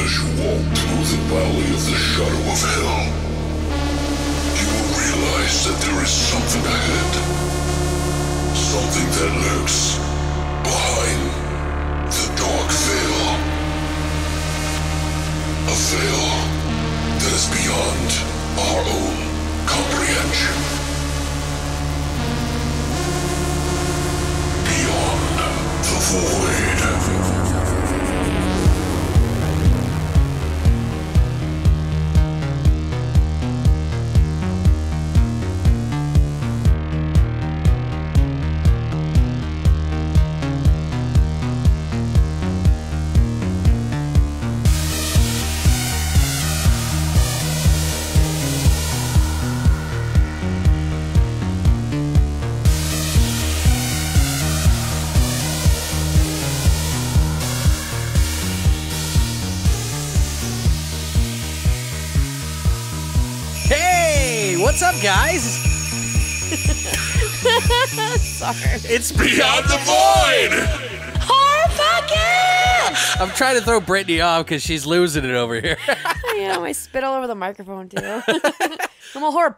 As you walk through the valley of the shadow of hell, you will realize that there is something ahead. Something that lurks behind the dark veil. A veil that is beyond our own comprehension. Beyond the void. What's up, guys? Sorry. It's Beyond the Void! Horror fuck yeah! I'm trying to throw Brittany off because she's losing it over here. Yeah, I spit all over the microphone, too. I'm a horror.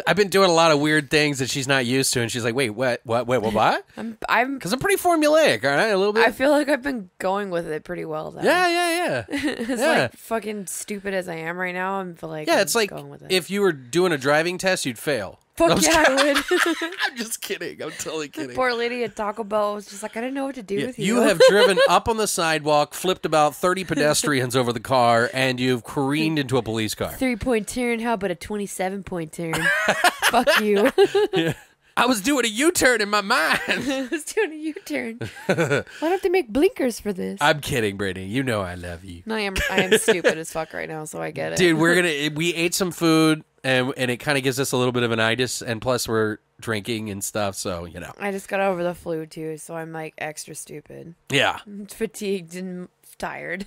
I've been doing a lot of weird things that she's not used to, and she's like, wait, what? I'm Because I'm pretty formulaic, aren't I? A little bit? I feel like I've been going with it pretty well, though. Yeah. It's like fucking stupid as I am right now. I'm like, Yeah, it's like going with it. if you were doing a driving test, you'd fail. Fuck yeah, I would. I'm just kidding. I'm totally kidding. The poor lady at Taco Bell was just like, I didn't know what to do with you. You have driven up on the sidewalk, flipped about 30 pedestrians over the car, and you've careened into a police car. 3-point turn. How about a 27-point turn? Fuck you. Yeah. I was doing a U-turn in my mind. I was doing a U-turn. Why don't they make blinkers for this? I'm kidding, Brittany. You know I love you. No, I am stupid as fuck right now, so I get it. Dude, we ate some food, and it kind of gives us a little bit of an itis, and plus we're drinking and stuff, so, you know. I just got over the flu, too, so I'm, like, extra stupid. Yeah. Fatigued and tired.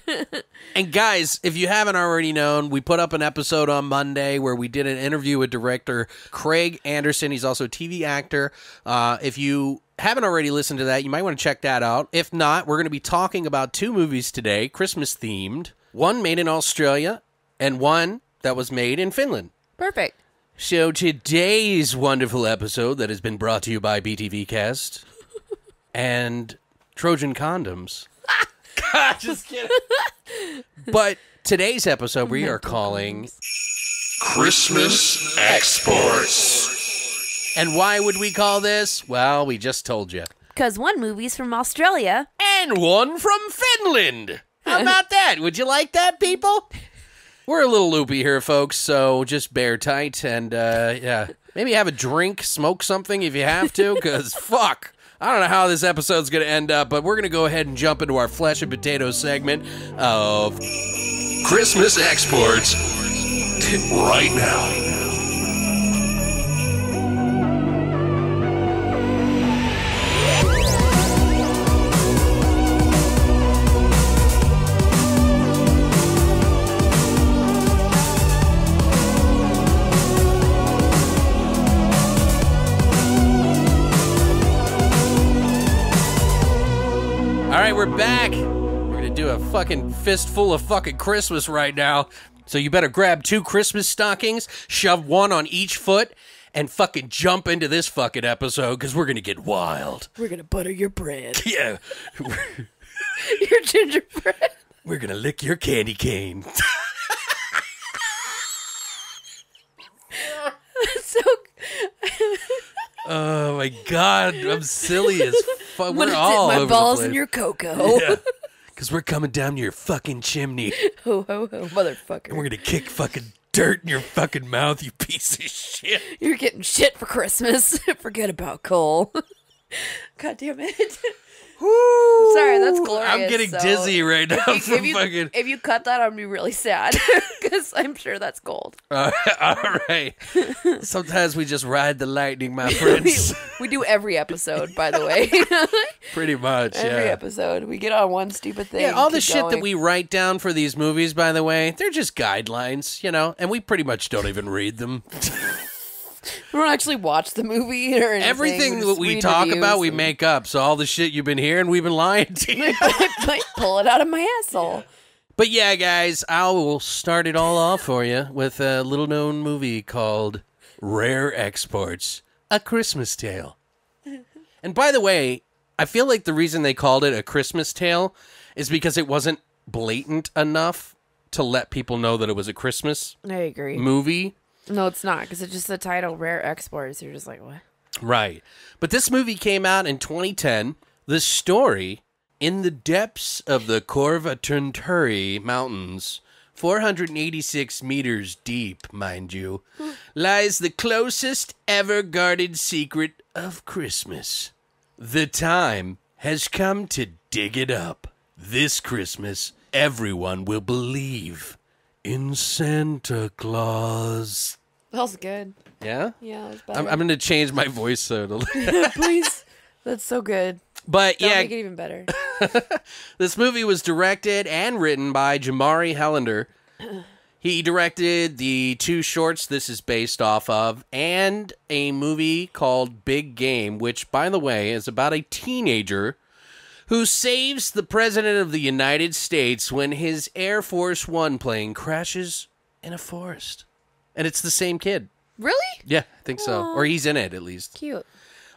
And guys, if you haven't already known, we put up an episode on Monday where we did an interview with director Craig Anderson. He's also a TV actor. If you haven't already listened to that, you might want to check that out. If not, we're going to be talking about 2 movies today, Christmas themed. One made in Australia and one that was made in Finland. Perfect. So today's wonderful episode that has been brought to you by BTV Cast and Trojan Condoms. God, just kidding. But today's episode we are calling Christmas Exports. And why would we call this? Well, we just told you. Because one movie's from Australia. And one from Finland. How about that? Would you like that, people? We're a little loopy here, folks, so just bear tight and, yeah. Maybe have a drink, smoke something if you have to, because fuck. I don't know how this episode's going to end up, but we're going to go ahead and jump into our flesh and potatoes segment of Christmas Exports right now. All right, we're back. We're going to do a fucking fistful of fucking Christmas right now. So you better grab 2 Christmas stockings, shove one on each foot, and fucking jump into this fucking episode because we're going to get wild. We're going to butter your bread. Yeah. Your gingerbread. We're going to lick your candy cane. So... Oh my God, I'm silly as fuck. We're dip all my over balls the place. in your cocoa. Yeah. Because we're coming down your fucking chimney. Ho, ho, ho, motherfucker. And we're going to kick fucking dirt in your fucking mouth, you piece of shit. You're getting shit for Christmas. Forget about Cole. God damn it. Woo. Sorry, that's glorious. I'm getting dizzy right now from fucking... If you cut that, I'm be really sad. Because I'm sure that's gold. All right. Sometimes we just ride the lightning, my friends. We do every episode, by the way. Pretty much, Every episode. We get on one stupid thing. Yeah, all the keep shit going. that we write down for these movies, by the way, they're just guidelines, you know, and we pretty much don't even read them. We don't actually watch the movie or anything. Everything that just we read talk reviews about, we and- make up. So all the shit you've been hearing, we've been lying to you. Might pull it out of my asshole. But yeah, guys, I will start it all off for you with a little-known movie called Rare Exports, A Christmas Tale. And by the way, I feel like the reason they called it A Christmas Tale is because it wasn't blatant enough to let people know that it was a Christmas I agree. movie. No, it's not, because it's just the title, Rare Exports. You're just like, what? Right. But this movie came out in 2010. The story, in the depths of the Corvatanturi Mountains, 486 meters deep, mind you, lies the closest ever guarded secret of Christmas. The time has come to dig it up. This Christmas, everyone will believe in Santa Claus. That was good. Yeah? Yeah, that was I'm better. going to change my voice so it'll... Please. That's so good. But That'll yeah, make it even better. this movie was directed and written by Jamari Helander. He directed the 2 shorts this is based off of and a movie called Big Game, which, by the way, is about a teenager who saves the President of the United States when his Air Force One plane crashes in a forest. And it's the same kid. Really? Yeah, I think so. Aw. Or he's in it, at least. Cute.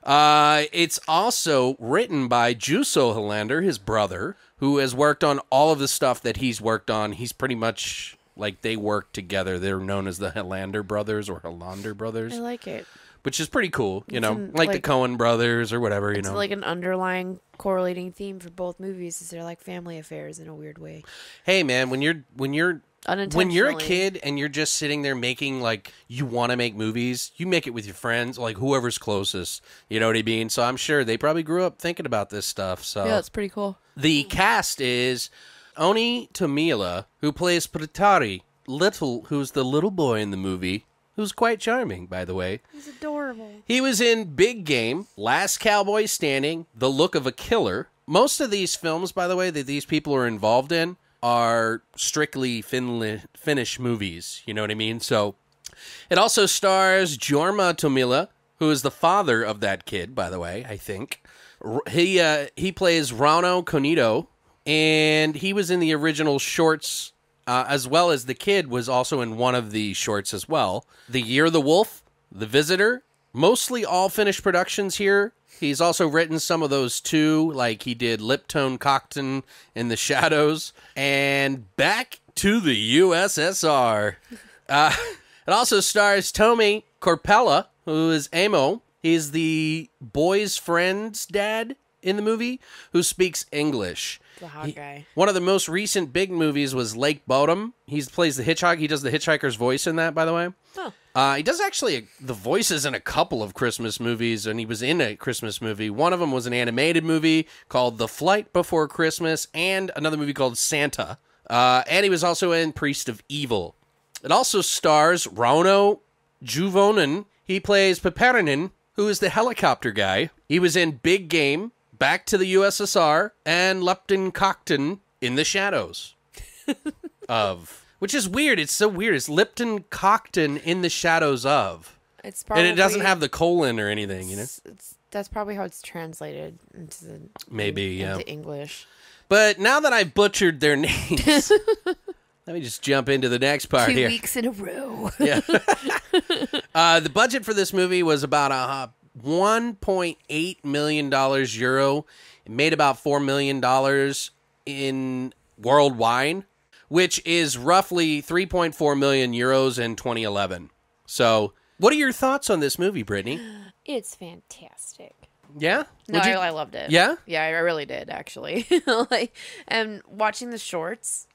It's also written by Juso Helander, his brother, who has worked on all of the stuff that he's worked on. He's pretty much, like, they work together. They're known as the Helander brothers or Helander brothers, I like it. which is pretty cool, you It's know, an- like the like- Coen brothers or whatever, you It's know. like an underlying correlating theme for both movies is they're like family affairs in a weird way. Hey, man, when you're when you're a kid and you're just sitting there making, like, you want to make movies, you make it with your friends, like whoever's closest, you know what I mean? So I'm sure they probably grew up thinking about this stuff. So Yeah, it's pretty cool. the cast is Oni Tomila, who plays Pratari, who's the little boy in the movie, who's quite charming, by the way. He's adorable. He was in Big Game, Last Cowboy Standing, The Look of a Killer. Most of these films, by the way, that these people are involved in are strictly Finnish movies. You know what I mean? So it also stars Jorma Tomila, who is the father of that kid, by the way, I think. He plays Rauno Conito, and he was in the original shorts, as well as the kid was also in one of the shorts as well. The Year of the Wolf, The Visitor, mostly all Finnish productions here. He's also written some of those too, like he did Liptone Cockton in the Shadows, and Back to the USSR. It also stars Tomi Korpela, who is Amo. He's the boy's friend's dad in the movie, who speaks English. The hot guy. One of the most recent big movies was Lake Bottom. He plays the hitchhiker. He does the hitchhiker's voice in that, by the way. Oh. He does actually the voices in a couple of Christmas movies, and he was in a Christmas movie. One of them was an animated movie called The Flight Before Christmas, and another movie called Santa. And he was also in Priest of Evil. It also stars Rauno Juvonen. He plays Peperinen, who is the helicopter guy. He was in Big Game, Back to the USSR, and Lupton Cockton in the Shadows. Which is weird. It's so weird. It's Lipton Cockton in the Shadows of. It's probably, And it doesn't have the colon or anything, you know? That's probably how it's translated into Maybe, English. But now that I've butchered their names, let me just jump into the next part 2 here. weeks in a row. Yeah. The budget for this movie was about $1.8 million euro. It made about $4 million in worldwide, which is roughly 3.4 million euros in 2011. So, what are your thoughts on this movie, Brittany? It's fantastic. Yeah? No, Would you- I loved it. Yeah? Yeah, I really did, actually. And watching the shorts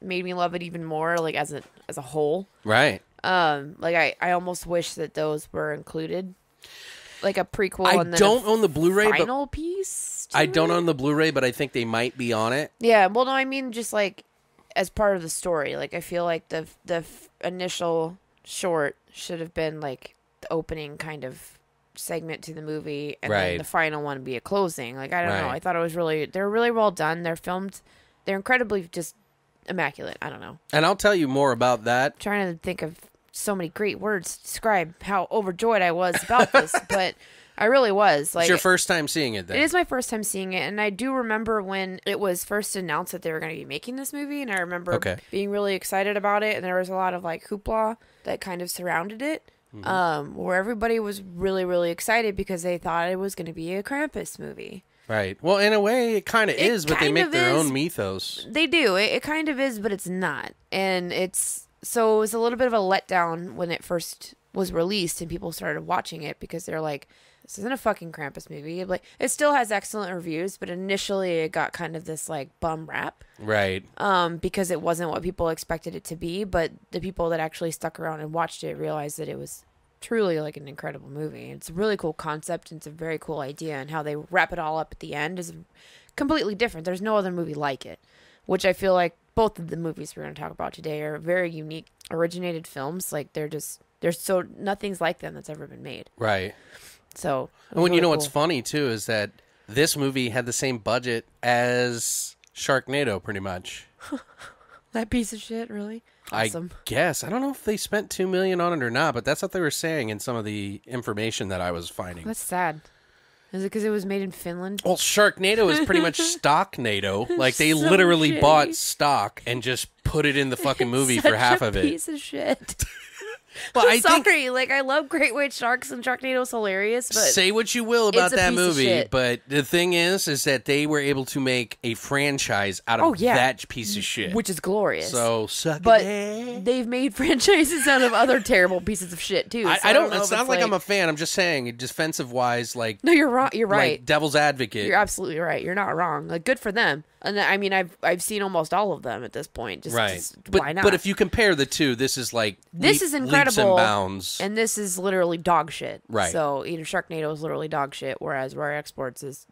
made me love it even more, like, as a whole. Right. Like, I almost wish that those were included. Like a prequel I and then don't own the Blu-ray, but final piece. to I don't it. own the Blu-ray, but I think they might be on it. Yeah, well, no, I mean just like as part of the story. Like I feel like the initial short should have been like the opening kind of segment to the movie, and Right. then the final one be a closing. Like I don't know. Right. I thought it was they're really well done. They're filmed. They're incredibly just immaculate. I don't know. And I'll tell you more about that. I'm trying to think of so many great words to describe how overjoyed I was about this, but I really was. Like, it's your first time seeing it then? It is my first time seeing it, and I do remember when it was first announced that they were going to be making this movie, and I remember being really excited about it, and there was a lot of like hoopla that kind of surrounded it, where everybody was really, really excited because they thought it was going to be a Krampus movie. Right. Well, in a way, it kind of is, but they make their own mythos. They do. It kind of is, but it's not. And so it was a little bit of a letdown when it first was released and people started watching it because they're like, this isn't a fucking Krampus movie. Like, it still has excellent reviews, but initially it got kind of this like bum rap. Right. Because it wasn't what people expected it to be, but the people that actually stuck around and watched it realized that it was truly like an incredible movie. It's a really cool concept, and it's a very cool idea, and how they wrap it all up at the end is completely different. There's no other movie like it, which I feel like both of the movies we're going to talk about today are very unique, originated films. Like, there's so nothing's like them that's ever been made. Right. So, well, really you know cool. what's funny too is that this movie had the same budget as Sharknado, pretty much. That piece of shit, really? Awesome. I guess. I don't know if they spent $2 million on it or not, but that's what they were saying in some of the information that I was finding. That's sad. Is it because it was made in Finland? Well, Sharknado is pretty much stock NATO. Like, they So literally shitty. bought stock and just put it in the fucking movie for half of it. Piece of shit. Well, I'm sorry. Like, I love Great White Sharks, and Sharknado's hilarious, but say what you will about it's a that piece of movie, shit. but the thing is that they were able to make a franchise out of that piece of shit, which is glorious. So suck but it. they've made franchises out of other terrible pieces of shit too. So I don't. know It's if not like I'm a fan. I'm just saying, defensive wise, like, no, you're wrong. You're right. Like devil's advocate. You're absolutely right. You're not wrong. Like, good for them. And I mean, I've seen almost all of them at this point. Just why not? But if you compare the two, this is like this is incredible, leaps and bounds, and this is literally dog shit. Right. So either Sharknado is literally dog shit, whereas Rare Exports is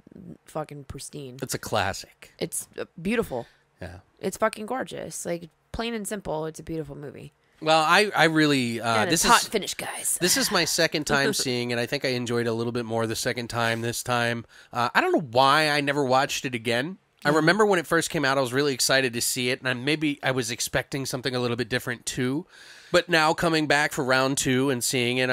fucking pristine. It's a classic. It's beautiful. Yeah. It's fucking gorgeous. Like, plain and simple, it's a beautiful movie. Well, I really and this it's hot is finish, guys. This is my second time seeing it. I think I enjoyed it a little bit more the second time this time. I don't know why I never watched it again. I remember when it first came out, I was really excited to see it, and maybe I was expecting something a little bit different too. But now coming back for round 2 and seeing it,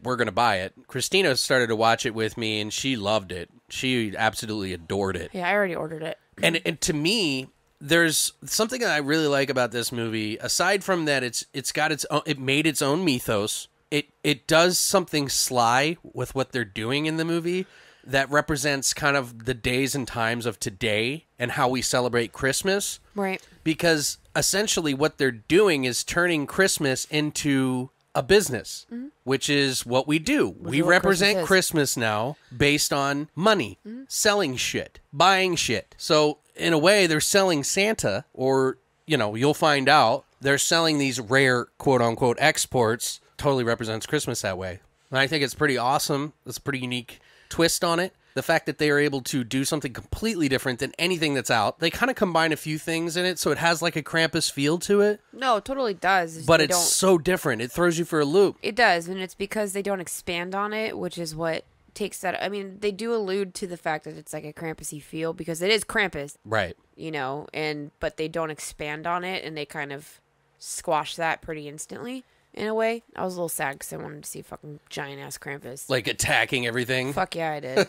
we're going to buy it. Christina started to watch it with me, and she loved it. She absolutely adored it. Yeah, I already ordered it. And to me, there's something that I really like about this movie. Aside from that, it's got its own, it made its own mythos. It does something sly with what they're doing in the movie that represents kind of the days and times of today and how we celebrate Christmas. Right. Because essentially what they're doing is turning Christmas into a business, which is what we do. We represent Christmas now based on money, selling shit, buying shit. So in a way, they're selling Santa, or, you know, you'll find out they're selling these rare quote unquote exports. Totally represents Christmas that way. And I think it's pretty awesome. It's a pretty unique twist on it. The fact that they are able to do something completely different than anything that's out. They kind of combine a few things in it, so it has like a Krampus feel to it. No, it totally does. But it's so different. It throws you for a loop. It does, and it's because they don't expand on it, which is what takes that. I mean, they do allude to the fact that it's like a Krampusy feel because it is Krampus. Right. You know, but they don't expand on it, and they kind of squash that pretty instantly. In a way, I was a little sad because I wanted to see fucking giant-ass Krampus. Like attacking everything? Fuck yeah, I did.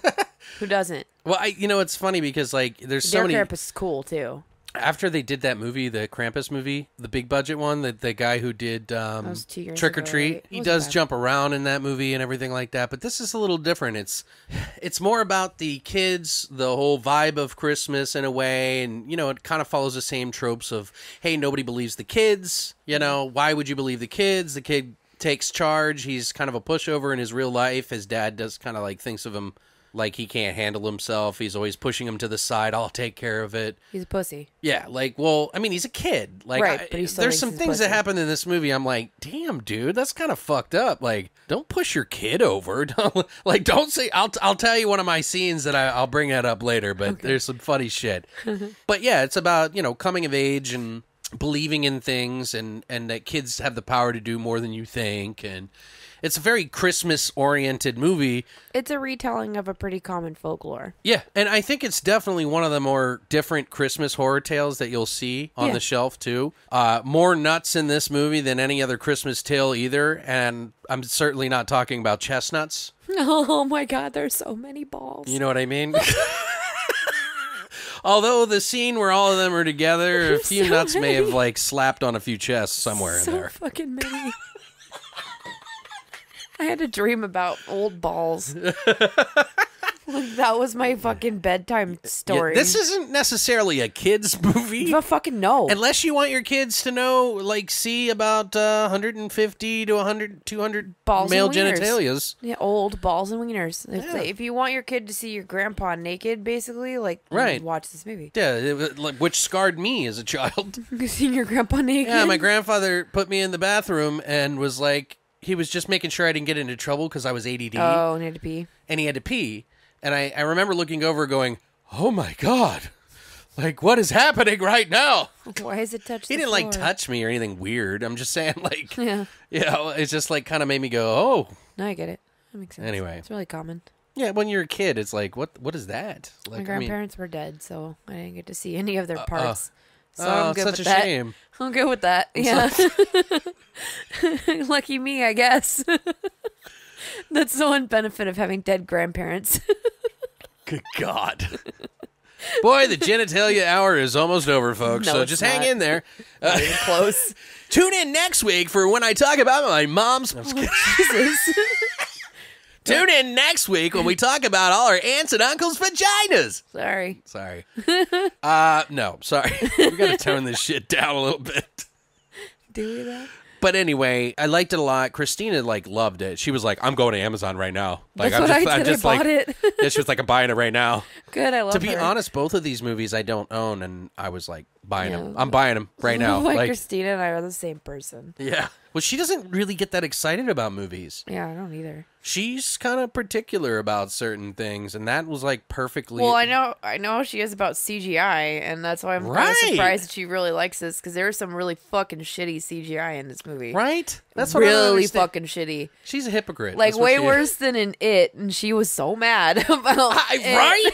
Who doesn't? Well, it's funny because, like, there's so many... Krampus is cool, too. After they did that movie, the Krampus movie, the big budget one, the guy who did Trick or Treat, right? he does jump around in that movie and everything like that. But this is a little different. It's more about the kids, the whole vibe of Christmas in a way, and it kind of follows the same tropes of, hey, nobody believes the kids. Why would you believe the kids? The kid takes charge. He's kind of a pushover in his real life. His dad does kind of like thinks of him like he can't handle himself. He's always pushing him to the side. I'll take care of it. He's a pussy. Yeah, he's a kid. Like, right, but there's some things that happen in this movie. I'm like, damn, dude, that's kind of fucked up. Like, don't push your kid over. Don't say. I'll tell you one of my scenes that I'll bring that up later. But there's some funny shit. But yeah, it's about coming of age and believing in things and that kids have the power to do more than you think. And it's a very Christmas-oriented movie. It's a retelling of a pretty common folklore. Yeah, and I think it's definitely one of the more different Christmas horror tales that you'll see on the shelf, too. More nuts in this movie than any other Christmas tale either, and I'm certainly not talking about chestnuts. Oh my God, there's so many balls. You know what I mean? Although the scene where all of them are together, a few nuts may have, like, slapped on a few chests somewhere in there. So fucking many. I had a dream about old balls. Like, that was my fucking bedtime story. Yeah, this isn't necessarily a kid's movie. But fucking no. Unless you want your kids to know, like, see about 150 to 200 balls male and wieners. genitalias. Yeah, old balls and wieners. Yeah. If you want your kid to see your grandpa naked, basically, like, Right. watch this movie. Yeah, which scarred me as a child. Seeing your grandpa naked? Yeah, my grandfather put me in the bathroom and was like, he was just making sure I didn't get into trouble because I was ADD. Oh, and he had to pee. And he had to pee. And I remember looking over going, oh my God, like, what is happening right now? Why is it touched He the didn't, floor? like, touch me or anything weird. I'm just saying, like, Yeah. you know, it's just, like, kind of made me go, oh. No, I get it. That makes sense. Anyway. It's really common. Yeah, when you're a kid, it's like, what is that? Like, My grandparents were dead, so I didn't get to see any of their parts. So I'm good such with a that. shame. I'm good with that. Yeah. Lucky me, I guess. That's the one benefit of having dead grandparents. Good God. Boy, the genitalia hour is almost over, folks, No, so it's just not. hang in there. Not even close. Tune in next week for when I talk about my mom's... I'm just kidding. Jesus. Tune in next week when we talk about all our aunts and uncles' vaginas. Sorry. Sorry. No, sorry. We got to tone this shit down a little bit. Do we though? But anyway, I liked it a lot. Christina, like, loved it. She was like, I'm going to Amazon right now. Like, That's what I did. I bought it. Yeah, she was like, I'm buying it right now. Good, I love To be her. honest, both of these movies I don't own, and I was like, buying Yeah. them. I'm buying them right now. Like Christina and I are the same person. Yeah. Well, she doesn't really get that excited about movies. Yeah, I don't either. She's kind of particular about certain things, and that was like perfectly. Well, I know how she is about CGI, and that's why I'm kind of Right. surprised that she really likes this, because there's some really fucking shitty CGI in this movie. Right? That's what I don't really understand. fucking shitty. She's a hypocrite. Like, That's what way she is. worse than in It, and she was so mad about it. Right?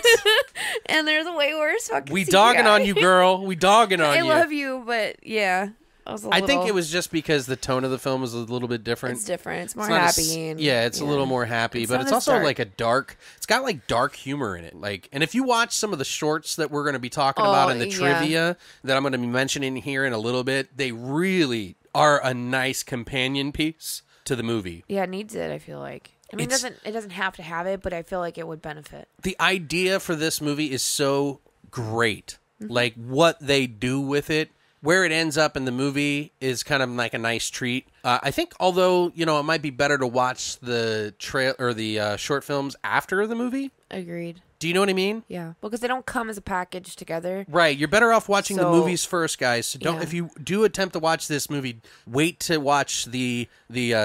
And there's a way worse fucking We CGI. dogging on you, girl. We dogging on I you. love you, but yeah. I think it was just because the tone of the film was a little bit different. It's different. It's more not as- happy. And, yeah, it's a little more happy, but not it's as also dark. like a dark. It's got like dark humor in it. Like, and if you watch some of the shorts that we're going to be talking about in the yeah. trivia that I'm going to be mentioning here in a little bit, they really are a nice companion piece to the movie. Yeah, it needs it, I feel like. I mean, it doesn't have to have it, but I feel like it would benefit. The idea for this movie is so great. Like, what they do with it. Where it ends up in the movie is kind of like a nice treat. I think, although, you know, it might be better to watch the short films after the movie. Agreed. Do you know what I mean? Yeah. Because they don't come as a package together. Right. You're better off watching the So- movies first, guys. So don't. Yeah. If you do attempt to watch this movie, wait to watch the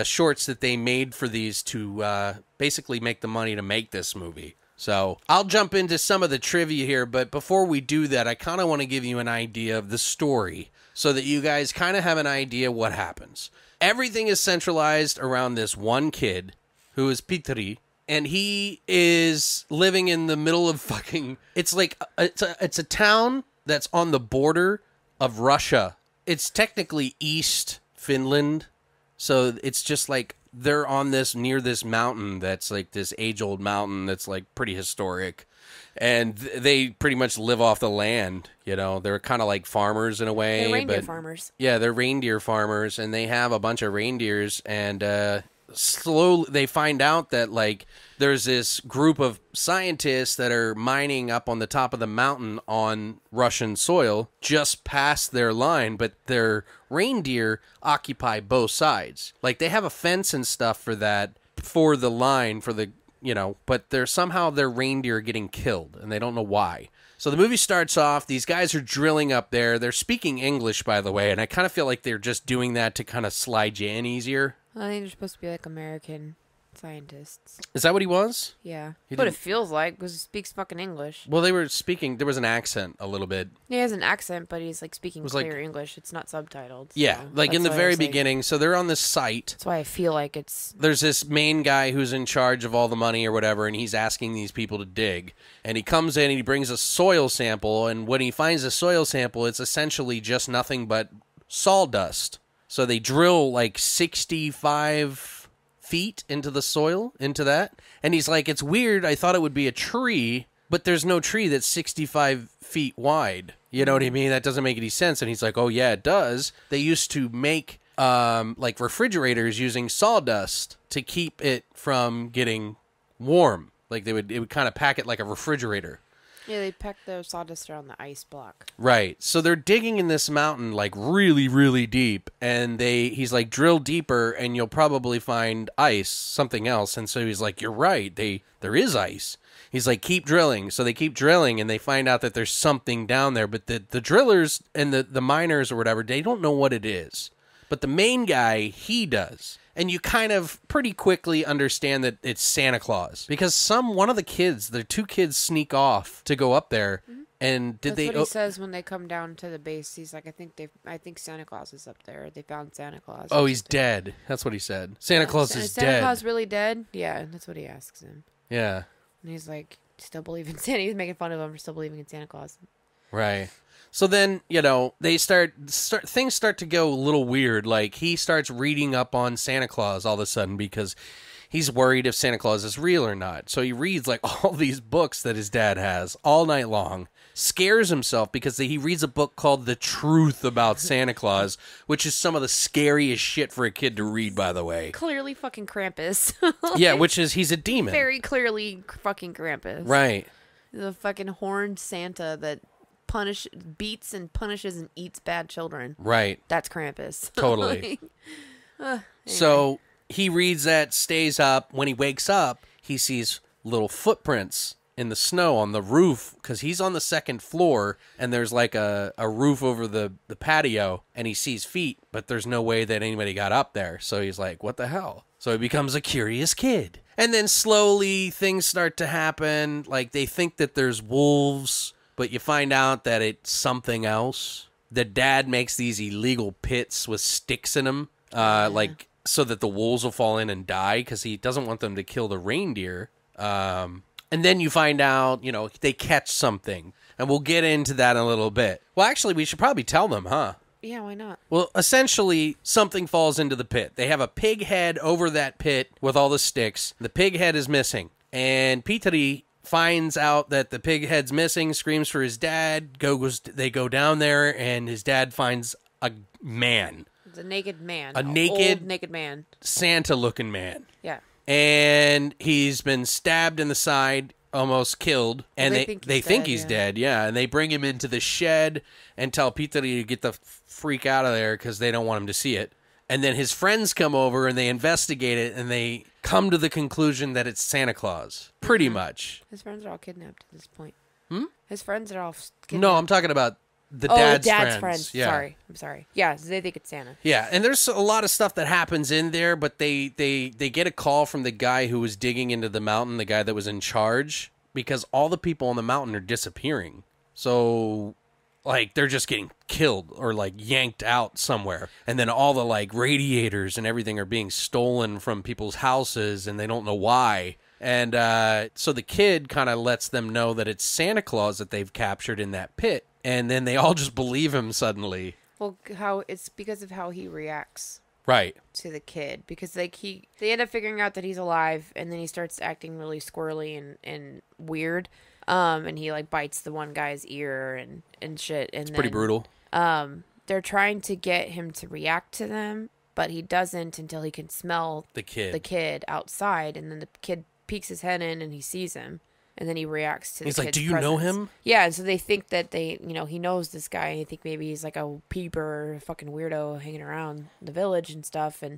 shorts that they made for these to basically make the money to make this movie. So I'll jump into some of the trivia here, but before we do that, I kind of want to give you an idea of the story so that you guys kind of have an idea what happens. Everything is centralized around this one kid who is Petri, and he is living in the middle of fucking... It's like... It's a town that's on the border of Russia. It's technically East Finland, so it's just like... They're on near this mountain that's like this age-old mountain that's like pretty historic. And they pretty much live off the land, you know. They're kind of like farmers in a way. They're reindeer but, farmers. Yeah, they're reindeer farmers, and they have a bunch of reindeers. And slowly they find out that like there's this group of scientists that are mining up on the top of the mountain on Russian soil just past their line, but their reindeer occupy both sides. Like they have a fence and stuff for that, for the line, for the, you know, but they're somehow their reindeer getting killed and they don't know why. So the movie starts off, these guys are drilling up there. They're speaking English, by the way, and I kind of feel like they're just doing that to kind of slide you in easier. I think they're supposed to be like American scientists. Is that what he was? Yeah. He What it didn't- feels like, because he speaks fucking English. Well, they were speaking. There was an accent a little bit. He has an accent, but he's like speaking was clear like- English. It's not subtitled. Yeah, so like in that's the why I very was like- beginning. So they're on this site. That's why I feel like it's... There's this main guy who's in charge of all the money or whatever, and he's asking these people to dig. And he comes in and he brings a soil sample, and when he finds a soil sample, it's essentially just nothing but sawdust. So they drill like 65 feet into the soil, into that. And he's like, it's weird. I thought it would be a tree, but there's no tree that's 65 feet wide. You know what I mean? That doesn't make any sense. And he's like, oh, yeah, it does. They used to make like refrigerators using sawdust to keep it from getting warm. Like it would kind of pack it like a refrigerator. Yeah, they pack the sawdust around the ice block. Right. So they're digging in this mountain like really, really deep, and he's like, drill deeper and you'll probably find ice, something else. And so he's like, you're right, there is ice. He's like, keep drilling. So they keep drilling and they find out that there's something down there, but the drillers and the miners or whatever, they don't know what it is. But the main guy, he does. And you kind of pretty quickly understand that it's Santa Claus. Because one of the kids, the two kids sneak off to go up there. And That's what he says when they come down to the base. He's like, I think Santa Claus is up there. They found Santa Claus. Oh, he's dead. That's what he said. Santa Claus is Santa dead. Claus really dead? Yeah, that's what he asks him. Yeah. And he's like, still believe in Santa. He's making fun of him for still believing in Santa Claus. Right. So then, they things start to go a little weird. Like, he starts reading up on Santa Claus all of a sudden because he's worried if Santa Claus is real or not. So he reads, like, all these books that his dad has all night long. Scares himself because he reads a book called The Truth About Santa Claus, which is some of the scariest shit for a kid to read, by the way. Clearly fucking Krampus. Yeah, which is, he's a demon. Very clearly fucking Krampus. Right. The fucking horned Santa that beats and punishes and eats bad children. Right. That's Krampus. Totally. Anyway. So he reads that, stays up. When he wakes up, he sees little footprints in the snow on the roof because he's on the second floor and there's like a roof over the patio and he sees feet, but there's no way that anybody got up there. So he's like, what the hell? So he becomes a curious kid. And then slowly things start to happen. Like they think that there's wolves, but you find out that it's something else. The dad makes these illegal pits with sticks in them, like so that the wolves will fall in and die because he doesn't want them to kill the reindeer. And then you find out, they catch something. And we'll get into that in a little bit. Well, actually, we should probably tell them, huh? Yeah, why not? Well, essentially, something falls into the pit. They have a pig head over that pit with all the sticks. The pig head is missing. And Peter finds out that the pig head's missing, screams for his dad. They go down there, and his dad finds a man. It's a naked man. A naked, old naked man. Santa-looking man. Yeah. And he's been stabbed in the side, almost killed, and they think he's dead. Yeah, and they bring him into the shed and tell Peter to get the freak out of there because they don't want him to see it. And then his friends come over and they investigate it, and they come to the conclusion that it's Santa Claus, pretty much. His friends are all kidnapped at this point. His friends are all kidnapped. No, I'm talking about the dad's friends. Yeah. I'm sorry. Yeah, so they think it's Santa. Yeah, and there's a lot of stuff that happens in there, but they get a call from the guy who was digging into the mountain, the guy that was in charge, because all the people on the mountain are disappearing. So, like, they're just getting killed or, like, yanked out somewhere. And then all the, like, radiators and everything are being stolen from people's houses, and they don't know why. And so the kid kind of lets them know that it's Santa Claus that they've captured in that pit. And then they all just believe him suddenly. Well, it's because of how he reacts. Right. To the kid. Because, like, they end up figuring out that he's alive, and then he starts acting really squirrely and weird. And he, like, bites the one guy's ear and shit. And it's pretty brutal. They're trying to get him to react to them, but he doesn't until he can smell the kid outside. And then the kid peeks his head in, and he sees him. And then he reacts to the kid's like, do you know him? Yeah, and so they think that he knows this guy, and they think maybe he's like a peeper, a fucking weirdo hanging around the village and stuff. And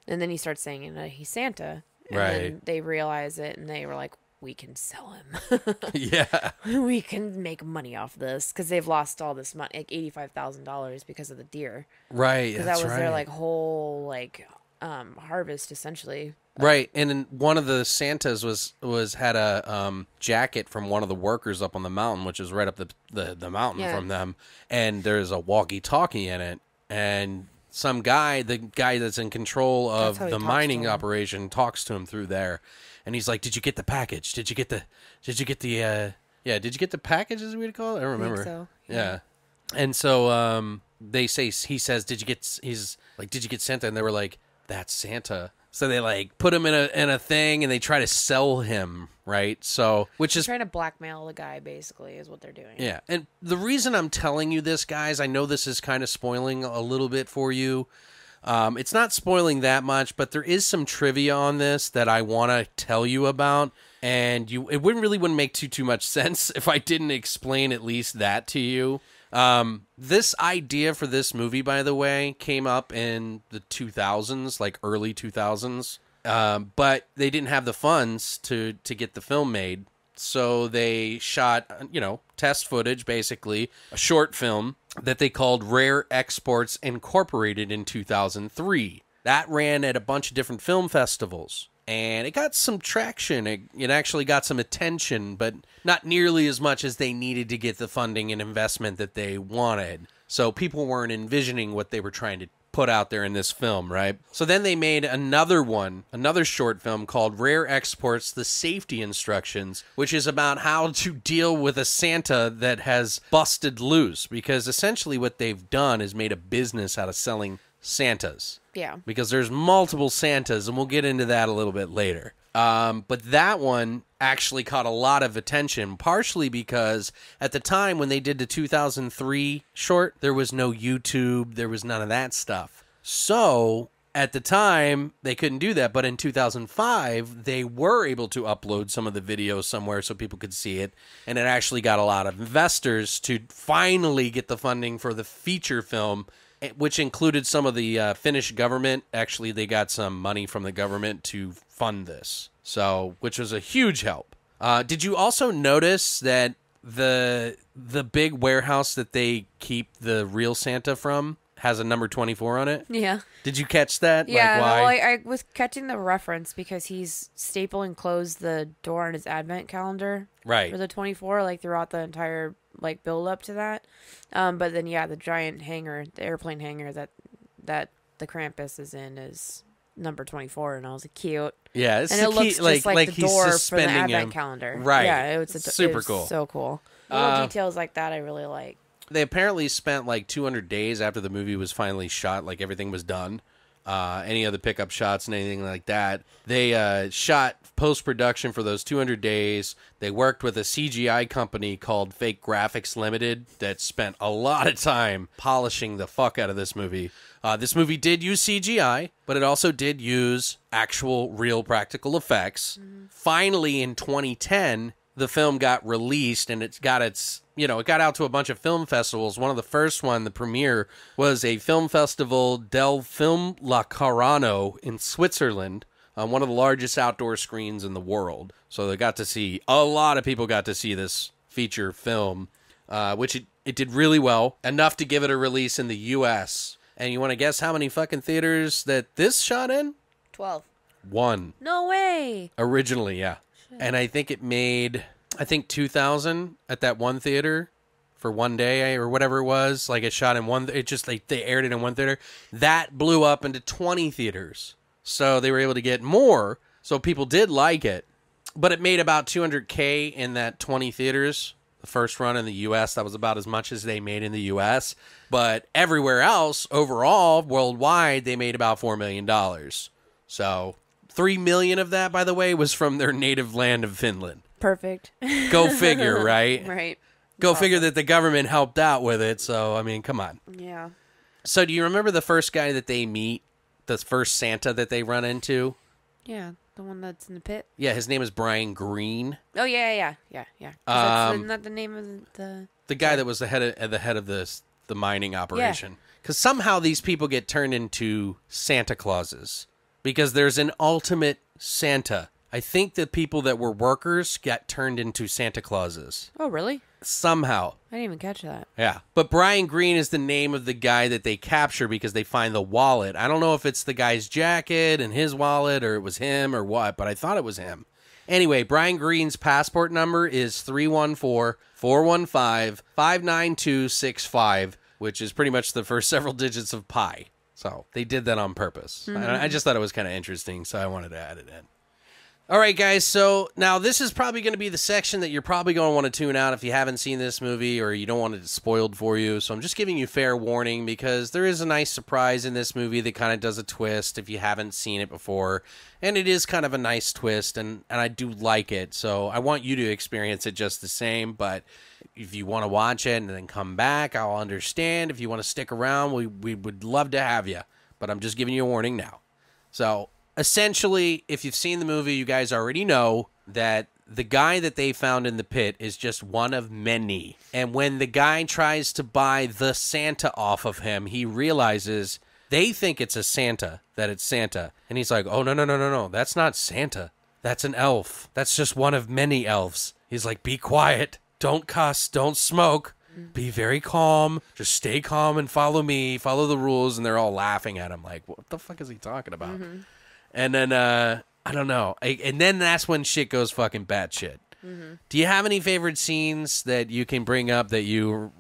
then he starts saying he's Santa. And then they realize it, and they were like, we can sell him. Yeah. We can make money off this, because they've lost all this money, like $85,000 because of the deer. Right, Because that was their, like, whole, like, harvest, essentially. Right, and then one of the Santas had a jacket from one of the workers up on the mountain, which is right up the mountain from them, and there's a walkie-talkie in it, and some guy, the guy that's in control of the mining operation, talks to him through there, and he's like, "Did you get the package? Did you get the package? Is what we call it? I don't remember." I think so. Yeah, and so he says, "Did you get?" He's like, "Did you get Santa?" And they were like, "That's Santa." So they like put him in a thing and they try to sell him, right? So they're trying to blackmail the guy, basically, is what they're doing. Yeah, and the reason I'm telling you this, guys, I know this is kind of spoiling a little bit for you. It's not spoiling that much, but there is some trivia on this that I want to tell you about, and it wouldn't make too much sense if I didn't explain at least that to you. This idea for this movie, by the way, came up in the 2000s, like early 2000s. But they didn't have the funds to get the film made. So they shot, test footage, basically, a short film that they called Rare Exports Incorporated in 2003. That ran at a bunch of different film festivals. And it got some traction. It actually got some attention, but not nearly as much as they needed to get the funding and investment that they wanted. So people weren't envisioning what they were trying to put out there in this film, right? So then they made another short film called Rare Exports, The Safety Instructions, which is about how to deal with a Santa that has busted loose. Because essentially what they've done is made a business out of selling Santas. Yeah. Because there's multiple Santas, and we'll get into that a little bit later. But that one actually caught a lot of attention, partially because at the time when they did the 2003 short, there was no YouTube, there was none of that stuff. So at the time, they couldn't do that. But in 2005, they were able to upload some of the videos somewhere so people could see it. And it actually got a lot of investors to finally get the funding for the feature film, which included some of the Finnish government. Actually, they got some money from the government to fund this, which was a huge help. Did you also notice that the big warehouse that they keep the real Santa from has a number 24 on it? Yeah. Did you catch that? Yeah, why? well, I was catching the reference because he's stapling closed the door on his advent calendar. Right. For the 24, throughout the entire build up to that. But then the giant hangar, the airplane hangar that the Krampus is in is number 24, and I was like, cute. Yeah, it's and it looks just like the door for the advent him. calendar. Right. Yeah, it's super cool. So cool. Little details like that I really like. They apparently spent 200 days after the movie was finally shot, everything was done. Any of the pickup shots and anything like that. They shot post-production for those 200 days. They worked with a CGI company called Fake Graphics Limited that spent a lot of time polishing the fuck out of this movie. This movie did use CGI, but it also did use actual real practical effects. Mm-hmm. Finally, in 2010, the film got released, and it got out to a bunch of film festivals. One of the first the premiere, was a film festival, Del Film Locarno in Switzerland, one of the largest outdoor screens in the world. So a lot of people got to see this feature film, which it did really well, enough to give it a release in the U.S. And you want to guess how many fucking theaters that this shot in? 12. 1. No way. Originally, yeah. Shit. And I think it made, 2,000 at that one theater for one day or whatever it was. It shot in one, they aired it in one theater. That blew up into 20 theaters. So they were able to get more. So people did like it. But it made about $200K in that 20 theaters. The first run in the U.S., that was about as much as they made in the U.S. But everywhere else, overall, worldwide, they made about $4 million. So $3 million of that, by the way, was from their native land of Finland. Perfect. Go figure, right? Right. Go figure that the government helped out with it. So, come on. Yeah. So do you remember the first guy that they meet? The first Santa that they run into? Yeah. The one that's in the pit? Yeah, his name is Brian Green. Oh, yeah. Isn't that the name of the guy that was the head of the mining operation? Because somehow these people get turned into Santa Clauses. Because there's an ultimate Santa. I think the people that were workers got turned into Santa Clauses. Oh, really? Somehow. I didn't even catch that. Yeah. But Brian Green is the name of the guy that they capture because they find the wallet. I don't know if it's the guy's jacket and his wallet or it was him or what, but I thought it was him. Anyway, Brian Green's passport number is 314-415-59265, which is pretty much the first several digits of pi. So they did that on purpose. Mm-hmm. I just thought it was kind of interesting, so I wanted to add it in. All right, guys, so now this is probably going to be the section that you're probably going to want to tune out if you haven't seen this movie or you don't want it spoiled for you. So I'm just giving you fair warning because there is a nice surprise in this movie that kind of does a twist if you haven't seen it before. And it is kind of a nice twist, and I do like it. So I want you to experience it just the same, but if you want to watch it and then come back, I'll understand. If you want to stick around, we would love to have you. But I'm just giving you a warning now. So essentially, if you've seen the movie, you guys already know that the guy that they found in the pit is just one of many. And when the guy tries to buy the Santa off of him, he realizes they think it's a Santa, that it's Santa. And he's like, oh, no, that's not Santa. That's an elf. That's just one of many elves. He's like, be quiet. Don't cuss. Don't smoke. Be very calm. Just stay calm and follow me. Follow the rules. And they're all laughing at him like, what the fuck is he talking about? Mm-hmm. And then, I don't know. And then that's when shit goes fucking batshit. Mm-hmm. Do you have any favorite scenes that you can bring up that you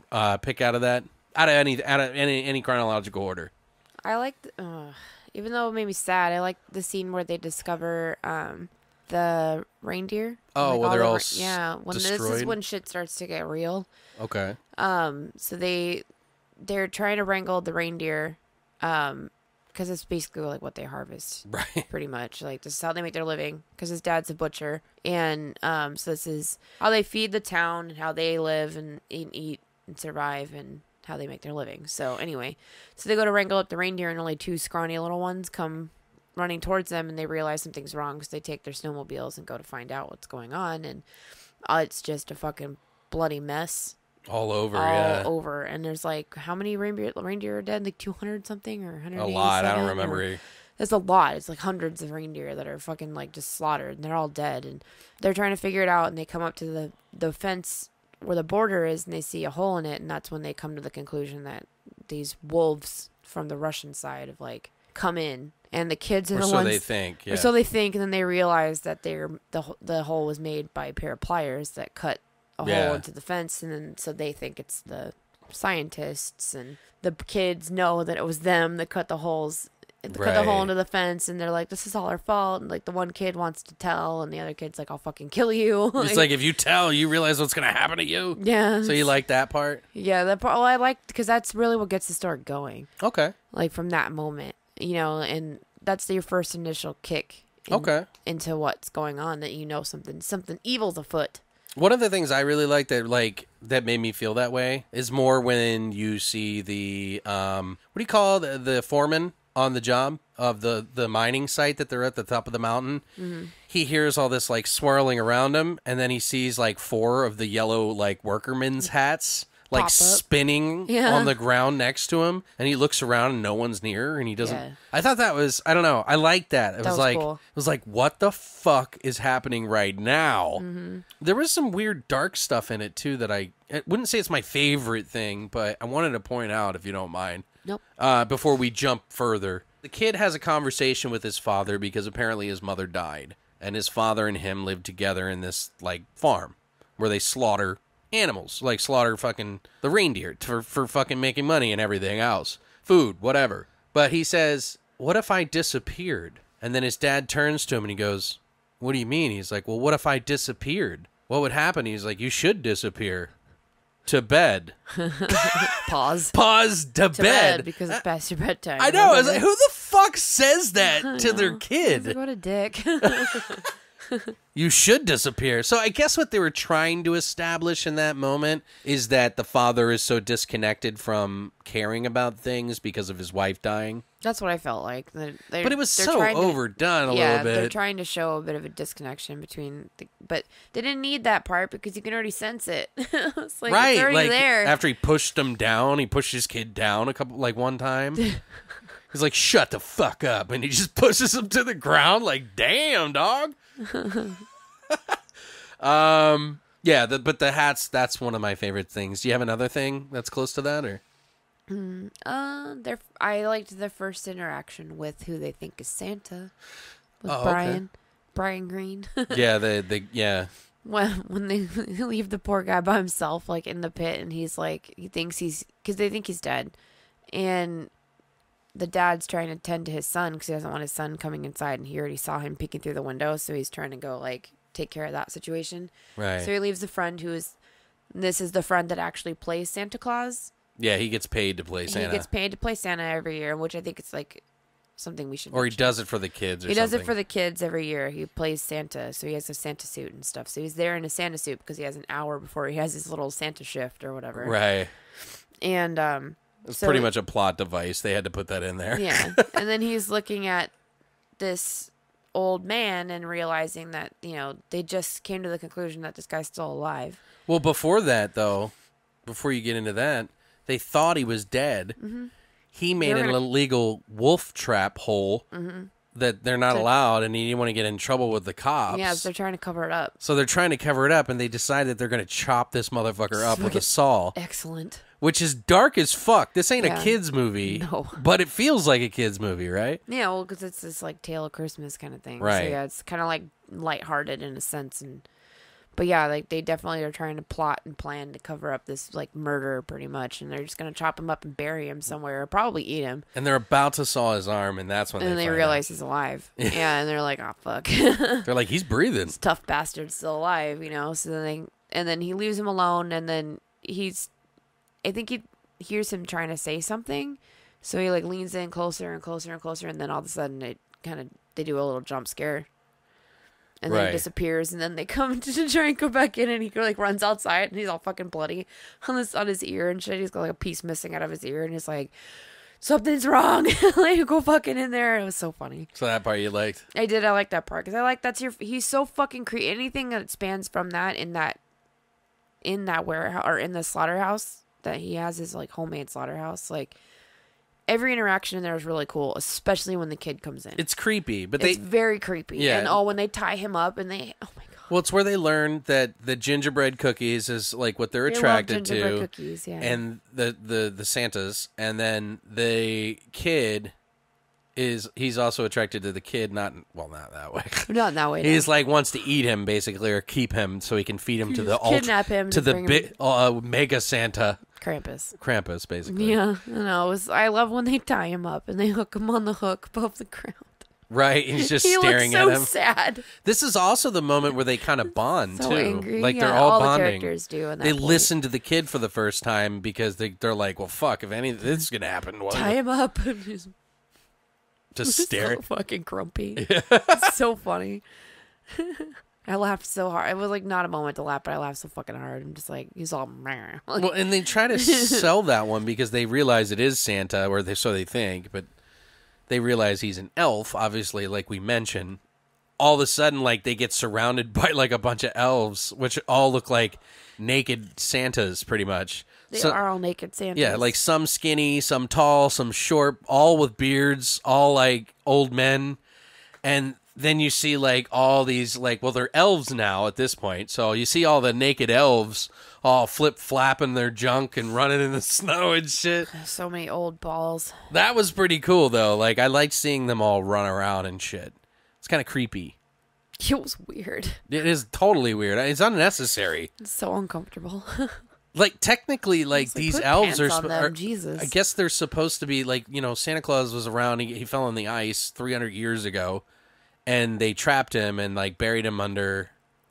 pick out of that? Out of any chronological order? I liked, even though it made me sad, I like the scene where they discover the reindeer. Oh, like well, they're all This is when shit starts to get real. Okay. So they're trying to wrangle the reindeer, because it's basically like what they harvest, right? Pretty much. Like this is how they make their living. Because his dad's a butcher, and so this is how they feed the town and how they live and eat and survive and how they make their living. So anyway, so they go to wrangle up the reindeer, and only two scrawny little ones come running towards them, and they realize something's wrong. So they take their snowmobiles and go to find out what's going on, and it's just a fucking bloody mess. All over. And there's like, how many reindeer are dead? Like 200 something or 100? A lot. I don't remember. It's a lot. It's like hundreds of reindeer that are fucking like just slaughtered, and they're all dead. And they're trying to figure it out, and they come up to the fence where the border is, and they see a hole in it, and that's when they come to the conclusion that these wolves from the Russian side have like come in, and the kids are the ones. They think. Yeah. Or so they think, and then they realize that the hole was made by a pair of pliers that cut a hole into the fence, and then so they think it's the scientists, and the kids know that it was them that cut the holes, cut the hole into the fence, and they're like, this is all our fault, and like the one kid wants to tell, and the other kid's like, I'll fucking kill you. It's like, if you tell, you realize what's gonna happen to you. Yeah. So you like that part? Yeah, that part. Well, I liked, because that's really what gets the story going. Okay. Like from that moment, and that's your first initial kick. Into what's going on, that something evil's afoot. One of the things I really like that made me feel that way is more when you see the what do you call the foreman on the job of the mining site that they're at the top of the mountain. Mm-hmm. He hears all this like swirling around him, and then he sees like 4 of the yellow like workermen's hats like spinning on the ground next to him, and he looks around and no one's near, and he doesn't. Yeah. I thought that was, I don't know, I liked that. It was like cool. It was like, what the fuck is happening right now? Mm-hmm. There was some weird dark stuff in it too that I wouldn't say it's my favorite thing, but I wanted to point out, if you don't mind. Nope. Before we jump further, the kid has a conversation with his father because apparently his mother died, and his father and him lived together in this like farm where they slaughter animals, like slaughter fucking the reindeer for fucking making money and everything else, food, whatever. But he says, what if I disappeared? And then his dad turns to him and he goes, what do you mean? He's like, well, what if I disappeared? What would happen? He's like, you should disappear to bed. Pause to bed because it's past your bedtime. I know. I was like, who the fuck says that to their kid? What a dick. You should disappear. So I guess what they were trying to establish in that moment is that the father is so disconnected from caring about things because of his wife dying. That's what I felt like. But it was so overdone a little bit. Yeah, they're trying to show a bit of a disconnection between but they didn't need that part because you can already sense it. It's like, right, it's already like there. After he pushed him down, he pushed his kid down one time. He's like, shut the fuck up. And he just pushes him to the ground like, damn, dog. Yeah, but the hats, that's one of my favorite things. Do you have another thing that's close to that, or? I liked the first interaction with who they think is Santa. With Oh, Brian. Okay. Brian Green. Yeah, yeah. When they leave the poor guy by himself, like, in the pit, and he's like, because they think he's dead. And the dad's trying to tend to his son because he doesn't want his son coming inside, and he already saw him peeking through the window, so he's trying to go, like, take care of that situation. Right. So he leaves the friend this is the friend that actually plays Santa Claus. Yeah, he gets paid to play Santa. He gets paid to play Santa every year, which I think it's, like, something we should Or mention. he does it for the kids or He something. does it for the kids every year. He plays Santa, so he has a Santa suit and stuff. So he's there in a Santa suit because he has an hour before he has his little Santa shift or whatever. Right. And it's pretty much a plot device. They had to put that in there. Yeah. And then he's looking at this old man and realizing that, they just came to the conclusion that this guy's still alive. Well, before that, though, before you get into that, they thought he was dead. Mm-hmm. He made an illegal wolf trap hole that they're not allowed, and he didn't want to get in trouble with the cops. Yeah, so they're trying to cover it up. So they're trying to cover it up, and they decide that they're going to chop this motherfucker up with a saw. Excellent. Which is dark as fuck. This ain't a kid's movie. No. But it feels like a kid's movie, right? Yeah, well, because it's this, like, Tale of Christmas kind of thing. Right. So, yeah, it's kind of, like, lighthearted in a sense. But, yeah, like, they definitely are trying to plot and plan to cover up this, like, murder, pretty much. And they're just going to chop him up and bury him somewhere, or probably eat him. And they're about to saw his arm, and that's when they realize he's alive. Yeah, and they're like, oh, fuck. They're like, he's breathing. This tough bastard's still alive, So then he leaves him alone, and then I think he hears him trying to say something. So he, like, leans in closer and closer and closer, and then all of a sudden they do a little jump scare. And then he disappears, and then they come to try and go back in, and he, like, runs outside, and he's all fucking bloody on his ear and shit. He's got, like, a piece missing out of his ear, and he's like, something's wrong. Like, go fucking in there. It was so funny. So that part you liked? I did. I like that part, because I like he's so fucking anything that spans from that in that warehouse, or in the slaughterhouse that he has, his, like, homemade slaughterhouse, like, every interaction in there is really cool, especially when the kid comes in. It's creepy, but it's very creepy. Yeah. And when they tie him up and oh my god. Well, it's where they learn that the gingerbread cookies is, like, what they're attracted to. Gingerbread cookies, yeah. And the Santas, and then the kid he's also attracted to the kid, not that way. Not that way. He's like wants to eat him basically, or keep him so he can feed him to the kidnap him to the mega Santa. Krampus, basically. Yeah, I know. I love when they tie him up and they hook him on the hook above the ground. Right, he's just staring at him. He looks so sad. This is also the moment where they kind of bond so too. Angry. Like yeah, they're all bonding. The characters do. They listen to the kid for the first time because they're like, well, fuck, if any of this is gonna happen, tie him up. Just stare. So fucking grumpy. It's so funny. I laughed so hard. It was like not a moment to laugh, but I laughed so fucking hard. I'm just like, he's all meh. Well, and they try to sell that one because they realize it is Santa, or so they think, but they realize he's an elf, obviously, like we mentioned. All of a sudden, like, they get surrounded by, like, a bunch of elves, which all look like naked Santas, pretty much. They are all naked Santas. Yeah, like some skinny, some tall, some short, all with beards, all, like, old men. And then you see, like, all these, like, well, they're elves now at this point. So you see all the naked elves all flip-flapping their junk and running in the snow and shit. So many old balls. That was pretty cool, though. Like, I liked seeing them all run around and shit. It's kind of creepy. It was weird. It is totally weird. It's unnecessary. It's so uncomfortable. Like, technically, like, these elves are Jesus. I guess they're supposed to be, like, Santa Claus was around. He fell in the ice 300 years ago, and they trapped him and, like, buried him under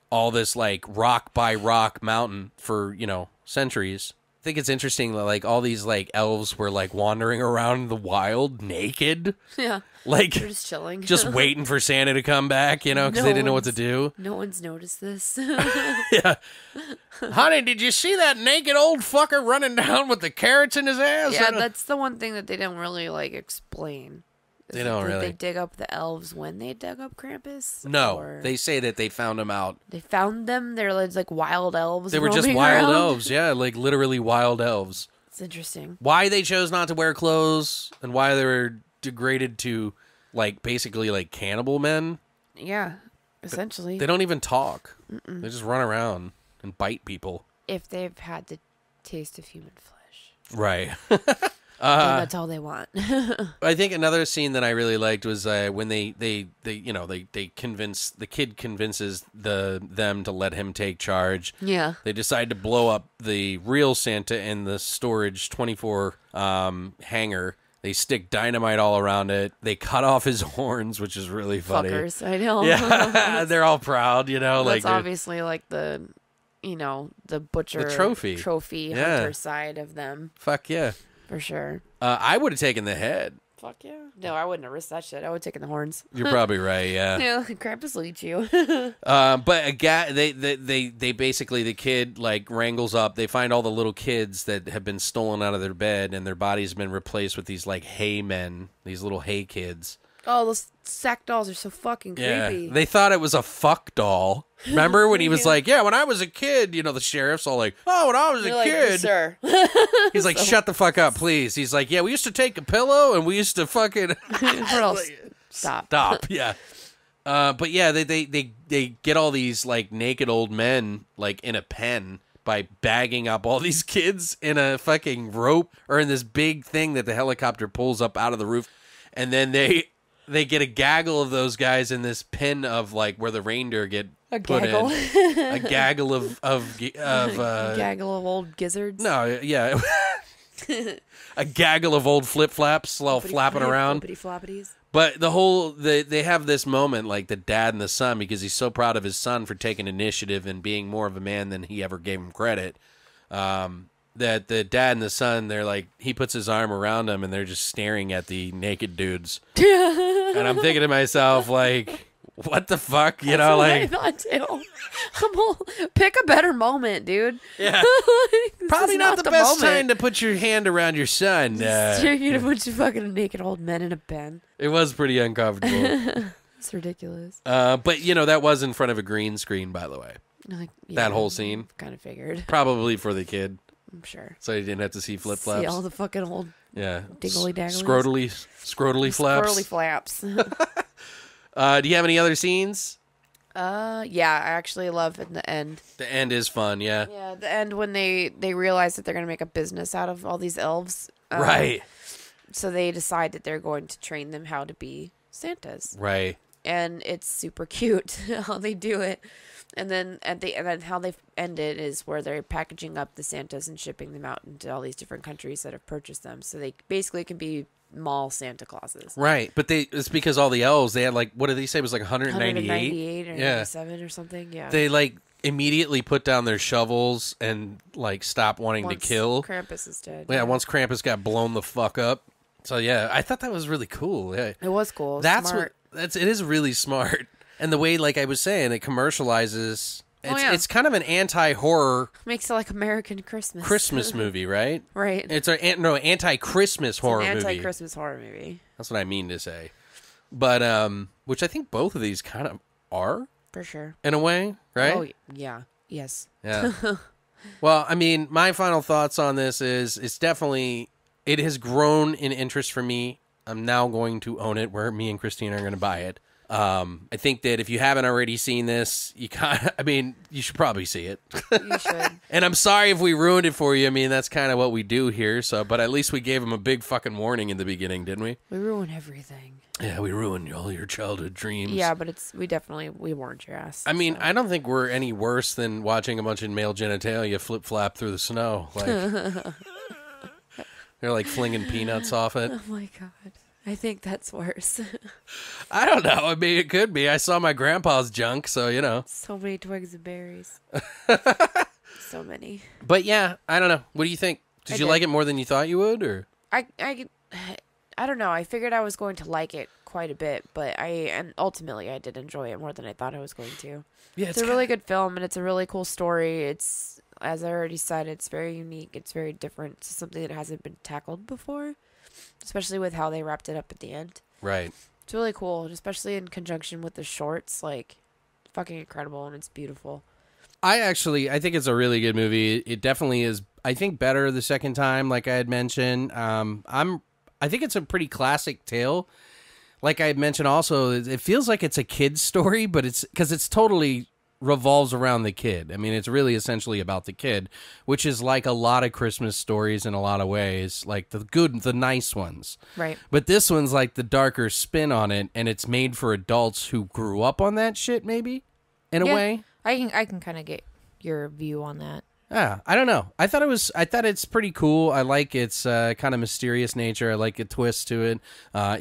all this, like, rock by rock mountain for, centuries. I think it's interesting that, like, all these, like, elves were, like, wandering around the wild naked. Yeah. Like, they're just chilling. Just waiting for Santa to come back, because they didn't know what to do. No one's noticed this. Yeah. Honey, did you see that naked old fucker running down with the carrots in his ass? Yeah, that's the one thing that they don't really, like, explain. They don't really. Did they dig up the elves when they dug up Krampus? No, they say that they found him out. They found them? They're like wild elves. They were just wild elves, yeah, like literally wild elves. It's interesting. Why they chose not to wear clothes and why they were degraded to, like, basically, like, cannibal men. Yeah. Essentially. They don't even talk. They just run around and bite people. If they've had the taste of human flesh. Right. And that's all they want. I think another scene that I really liked was when they convince the kid convinces them to let him take charge. Yeah. They decide to blow up the real Santa in the storage 24 hangar. They stick dynamite all around it. They cut off his horns, which is really funny. Fuckers, I know. Yeah, they're all proud, you know. That's like obviously like the butcher The trophy. Yeah. hunter side of them. Fuck yeah. For sure. I would have taken the head. Fuck yeah. No, I wouldn't have risked that shit. I would have taken the horns. You're probably right, yeah. Yeah, Krampus will eat you. But they basically, the kid like wrangles up. They find all the little kids that have been stolen out of their bed, and their bodies have been replaced with these like hay men, these little hay kids. Oh, those sack dolls are so fucking creepy. Yeah, they thought it was a fuck doll. Remember when he was like, "Yeah, when I was a kid," you know, the sheriff's all like, "Oh, when I was a kid." Sir. He's like, "Shut the fuck up, please." He's like, "Yeah, we used to take a pillow and we used to fucking stop." Yeah. But yeah, they get all these like naked old men like in a pen by bagging up all these kids in a fucking rope or in this big thing that the helicopter pulls up out of the roof, and then they get a gaggle of those guys in this pen of like where the reindeer get put gaggle. in. A gaggle of gaggle of old gizzards. No, yeah. A gaggle of old flip-flaps all flapping around. Floppities. But they have this moment, like the dad and the son, because he's so proud of his son for taking initiative and being more of a man than he ever gave him credit. That the dad and the son, they're like, he puts his arm around them and they're just staring at the naked dudes. And I'm thinking to myself, like, what the fuck? You know, like. I thought too. Pick a better moment, dude. Yeah. Probably not the best time to put your hand around your son. Staring at a bunch of fucking naked old men in a pen. It was pretty uncomfortable. It's ridiculous. But, you know, that was in front of a green screen, by the way. Like, yeah, that whole scene. Kind of figured. Probably for the kid. I'm sure. So he didn't have to see flip-flops. See all the fucking old dingly-dangly. Scrotally flaps. Scrotally flaps. Do you have any other scenes? Yeah, I actually love in the end. The end is fun, yeah. Yeah, the end when they realize that they're going to make a business out of all these elves. Right. So they decide that they're going to train them how to be Santas. Right. And it's super cute how they do it. And then how they end it is where they're packaging up the Santas and shipping them out into all these different countries that have purchased them. So they basically can be mall Santa Clauses. Right. But it's because all the elves, they had like, what did they say? It was like 198? 198 or 97 or something. Yeah. They like immediately put down their shovels and like stop wanting to kill. Krampus is dead. Yeah, once Krampus got blown the fuck up. So yeah, I thought that was really cool. Yeah. It was cool. That's smart. It is really smart. And the way, like I was saying, it commercializes. It's kind of an anti-horror. Makes it like American Christmas movie, right? Right. It's an anti-Christmas horror movie. Anti-Christmas horror movie. That's what I mean to say. But which I think both of these kind of are. For sure. In a way, right? Oh yeah. Yes. Yeah. Well, I mean, my final thoughts on this is it has grown in interest for me. I'm now going to own it, where me and Christine are going to buy it. I think that if you haven't already seen this, you should probably see it. You should. And I'm sorry if we ruined it for you. I mean, that's kind of what we do here. But at least we gave him a big fucking warning in the beginning, didn't we? We ruin everything. Yeah, we ruined all your childhood dreams. Yeah, but we warned your ass. I mean, I don't think we're any worse than watching a bunch of male genitalia flip-flap through the snow. Like, they're like flinging peanuts off it. Oh my God. I think that's worse. I don't know. I mean, it could be. I saw my grandpa's junk, so, you know. So many twigs and berries. So many. But, yeah, I don't know. What do you think? Did you like it more than you thought you would, or? I don't know. I figured I was going to like it quite a bit, but ultimately I did enjoy it more than I thought I was going to. Yeah, it's a really good film, and it's a really cool story. It's, as I already said, it's very unique. It's very different. It's something that hasn't been tackled before. Especially with how they wrapped it up at the end. Right. It's really cool, and especially in conjunction with the shorts. Like, fucking incredible, and it's beautiful. I think it's a really good movie. It definitely is, I think, better the second time, like I had mentioned. I think it's a pretty classic tale. like I mentioned also, it feels like it's a kid's story, but it's because it's totally revolves around the kid. I mean, it's really essentially about the kid, which is like a lot of Christmas stories in a lot of ways, like the good, the nice ones. Right. But this one's like the darker spin on it, and it's made for adults who grew up on that shit, maybe, in a way. I can kind of get your view on that. Yeah, I don't know. I thought it's pretty cool. I like its kind of mysterious nature. I like a twist to it.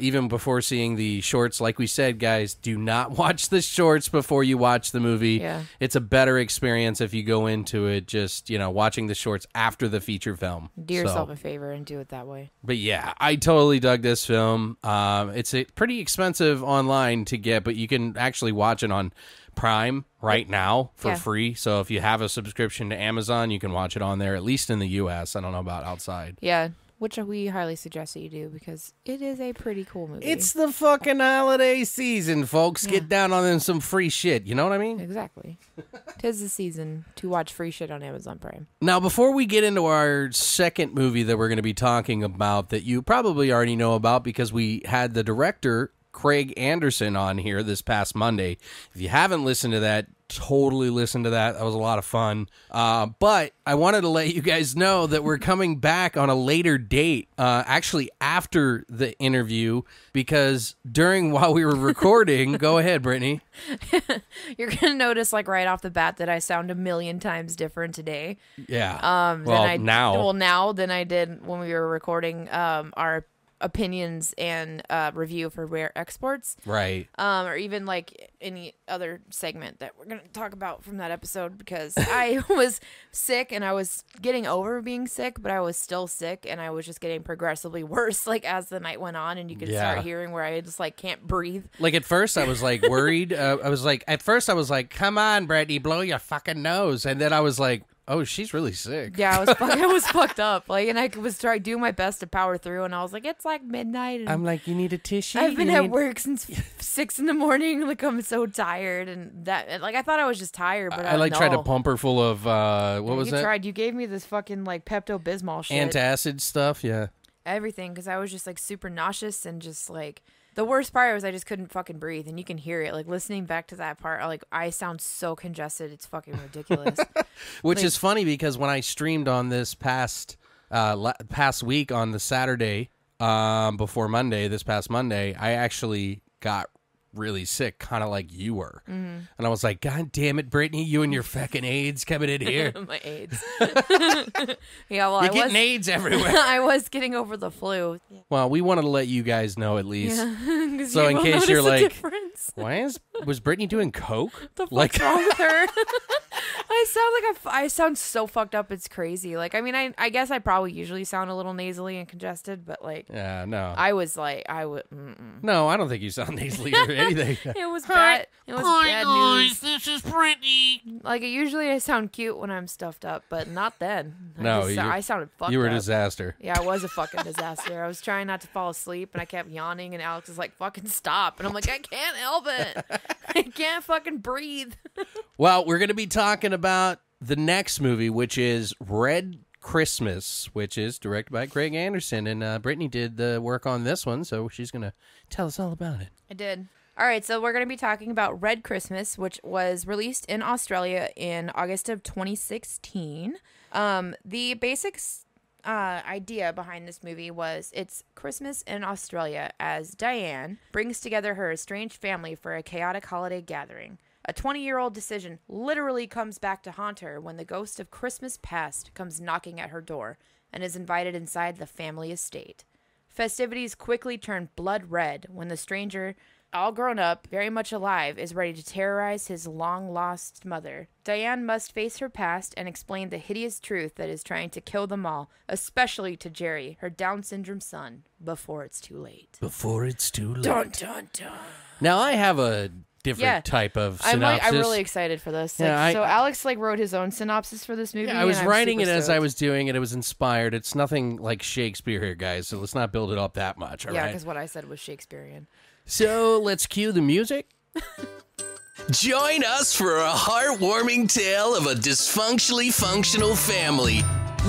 Even before seeing the shorts, like we said, guys, do not watch the shorts before you watch the movie. Yeah. It's a better experience if you go into it just, watching the shorts after the feature film. Do yourself a favor and do it that way. But yeah, I totally dug this film. It's pretty expensive online to get, but you can actually watch it on Prime right now for free. So if you have a subscription to Amazon, you can watch it on there, at least in the US. I don't know about outside. Yeah, which we highly suggest that you do because it is a pretty cool movie. It's the fucking holiday season, folks. Get down on some free shit. You know what I mean? Exactly. 'Tis the season to watch free shit on Amazon Prime. Now, before we get into our second movie that we're going to be talking about that you probably already know about because we had the director Craig Anderson on here this past Monday. If you haven't listened to that, totally listen to that. That was a lot of fun. But I wanted to let you guys know that we're coming back on a later date, actually after the interview, because while we were recording, go ahead, Brittany. You're going to notice like right off the bat that I sound a million times different today. Yeah. Now than I did when we were recording our opinions and review for Rare Exports, right? Or even like any other segment that we're gonna talk about from that episode, because I was sick and I was getting over being sick, but I was still sick and I was just getting progressively worse like as the night went on, and you could start hearing where I just like can't breathe. Like at first I was like worried. I was like, come on, Brittany, blow your fucking nose, and then I was like, oh, she's really sick. Yeah, I was fucked up. Like, and I was doing my best to power through, and I was like, it's like midnight. And I'm like, you need a tissue. I've been at work since 6 a.m. Like, I'm so tired, and that, like, I thought I was just tired, but I tried to pump her full of what was that? You gave me this fucking like Pepto-Bismol shit, antacid stuff, yeah, everything, because I was just like super nauseous and just like. The worst part was I just couldn't fucking breathe, and you can hear it. Like, listening back to that part, like, I sound so congested. It's fucking ridiculous. Which is funny because when I streamed on this past week on the Saturday before Monday, this past Monday, I actually got really sick, kind of like you were. Mm-hmm. And I was like, God damn it, Brittany, you and your fucking AIDS coming in here. My AIDS. Yeah, well, You're getting AIDS everywhere. I was getting over the flu. Well, we wanted to let you guys know at least. Yeah, so in case you're like, difference. Was Brittany doing coke? The fuck's wrong with her? I sound so fucked up. It's crazy. Like, I mean, I guess I probably usually sound a little nasally and congested, but like, yeah, no. I was like, No, I don't think you sound nasally or anything. It was bad. It was bad news. This is Brittany. Like, usually I sound cute when I'm stuffed up, but not then. I sounded fucked up. You were a disaster. Yeah, I was a fucking disaster. I was trying not to fall asleep, and I kept yawning, and Alex was like, fucking stop. And I'm like, I can't help it. I can't fucking breathe. Well, we're going to be talking about the next movie, which is Red Christmas, which is directed by Craig Anderson. And Brittany did the work on this one, so she's going to tell us all about it. I did. All right, so we're going to be talking about Red Christmas, which was released in Australia in August of 2016. The basic idea behind this movie was it's Christmas in Australia as Diane brings together her estranged family for a chaotic holiday gathering. A 20-year-old decision literally comes back to haunt her when the ghost of Christmas past comes knocking at her door and is invited inside the family estate. Festivities quickly turn blood red when the stranger, all grown up, very much alive, is ready to terrorize his long-lost mother. Diane must face her past and explain the hideous truth that is trying to kill them all, especially to Jerry, her Down syndrome son, before it's too late. Before it's too late. Dun, dun, dun. Now, I have a different type of synopsis. I'm really excited for this. So Alex wrote his own synopsis for this movie. Yeah, I was writing it as I was doing it. It was inspired. It's nothing like Shakespeare here, guys, so let's not build it up that much, all right? Yeah, because what I said was Shakespearean. So let's cue the music. Join us for a heartwarming tale of a dysfunctionally functional family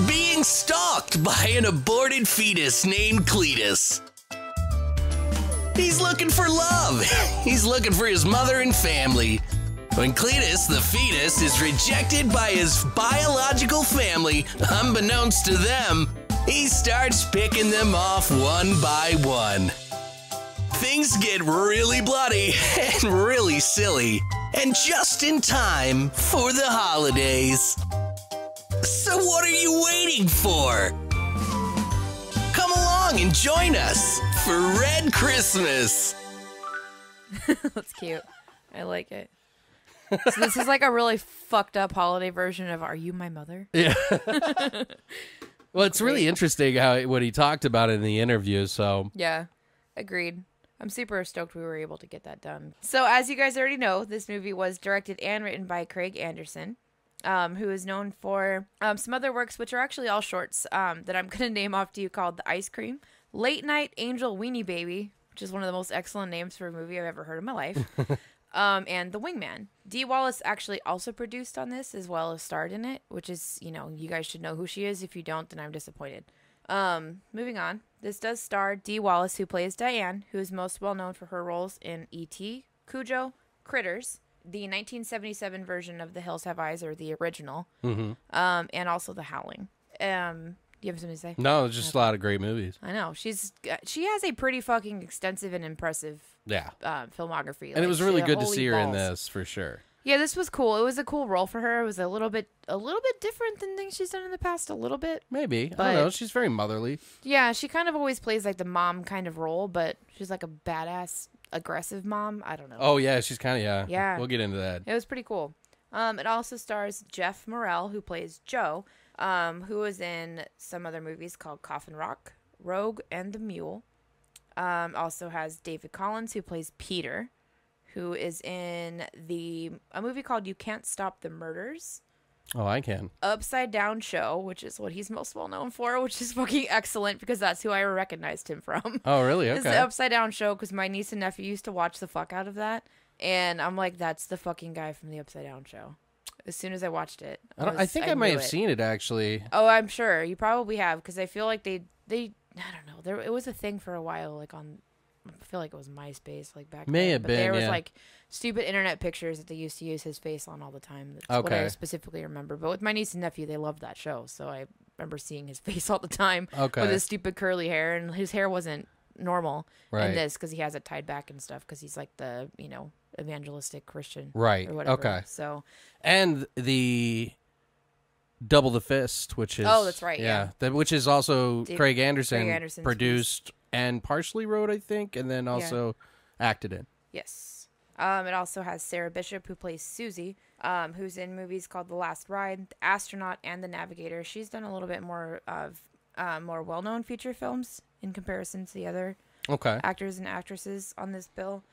being stalked by an aborted fetus named Cletus. He's looking for love. He's looking for his mother and family. When Cletus, the fetus, is rejected by his biological family, unbeknownst to them, he starts picking them off one by one. Things get really bloody and really silly, and just in time for the holidays. So what are you waiting for? Come along and join us for Red Christmas. That's cute. I like it. So this is like a really fucked up holiday version of Are You My Mother? Yeah. Well, it's really interesting what he talked about in the interview. So Yeah, agreed. I'm super stoked we were able to get that done. So as you guys already know, this movie was directed and written by Craig Anderson, who is known for some other works, which are actually all shorts that I'm going to name off to you, called The Ice Cream, Late Night Angel Weenie Baby, which is one of the most excellent names for a movie I've ever heard in my life, and The Wingman. Dee Wallace actually also produced on this as well as starred in it, which is, you guys should know who she is. If you don't, then I'm disappointed. Moving on. This does star Dee Wallace, who plays Diane, who is most well known for her roles in E.T., Cujo, Critters, the 1977 version of The Hills Have Eyes, or the original, and also The Howling. Do you have something to say? no, it's just a lot of great movies. I know. She has a pretty fucking extensive and impressive filmography. And it was really good to see her in this, for sure. Yeah, this was cool. It was a cool role for her. It was a little bit different than things she's done in the past, a little bit. Maybe. But I don't know. She's very motherly. Yeah, she kind of always plays like the mom kind of role, but she's like a badass, aggressive mom. I don't know. Oh, yeah. She's kind of, Yeah. We'll get into that. It was pretty cool. It also stars Jeff Morrell, who plays Joe, who was in some other movies called Coffin Rock, Rogue, and The Mule. Also has David Collins, who plays Peter, who is in a movie called You Can't Stop the Murders. Oh, I can. Upside Down Show, which is what he's most well known for, which is fucking excellent because that's who I recognized him from. Oh, really? It's Okay. the Upside Down Show because my niece and nephew used to watch the fuck out of that. And I'm like, that's the fucking guy from the Upside Down Show. As soon as I watched it. I think I might knew have seen it, actually. Oh, I'm sure. You probably have because I feel like they I don't know. It was a thing for a while, like on, I feel like it was MySpace, like back May then. have But been, there was yeah. like stupid internet pictures that they used to use his face on all the time. That's what I Okay. specifically remember. But with my niece and nephew, they loved that show, so I remember seeing his face all the time Okay. with his stupid curly hair, and his hair wasn't normal Right. in this because he has it tied back and stuff because he's like the evangelistic Christian, Right. or whatever. Okay. So And the Double the Fist, which is... Oh, that's right, yeah. Which is also Craig Anderson Craig Anderson's produced and partially wrote, I think, and then also acted in. yes. It also has Sarah Bishop, who plays Susie, who's in movies called The Last Ride, The Astronaut, and The Navigator. She's done a little bit more of more well-known feature films in comparison to the other Okay. actors and actresses on this bill.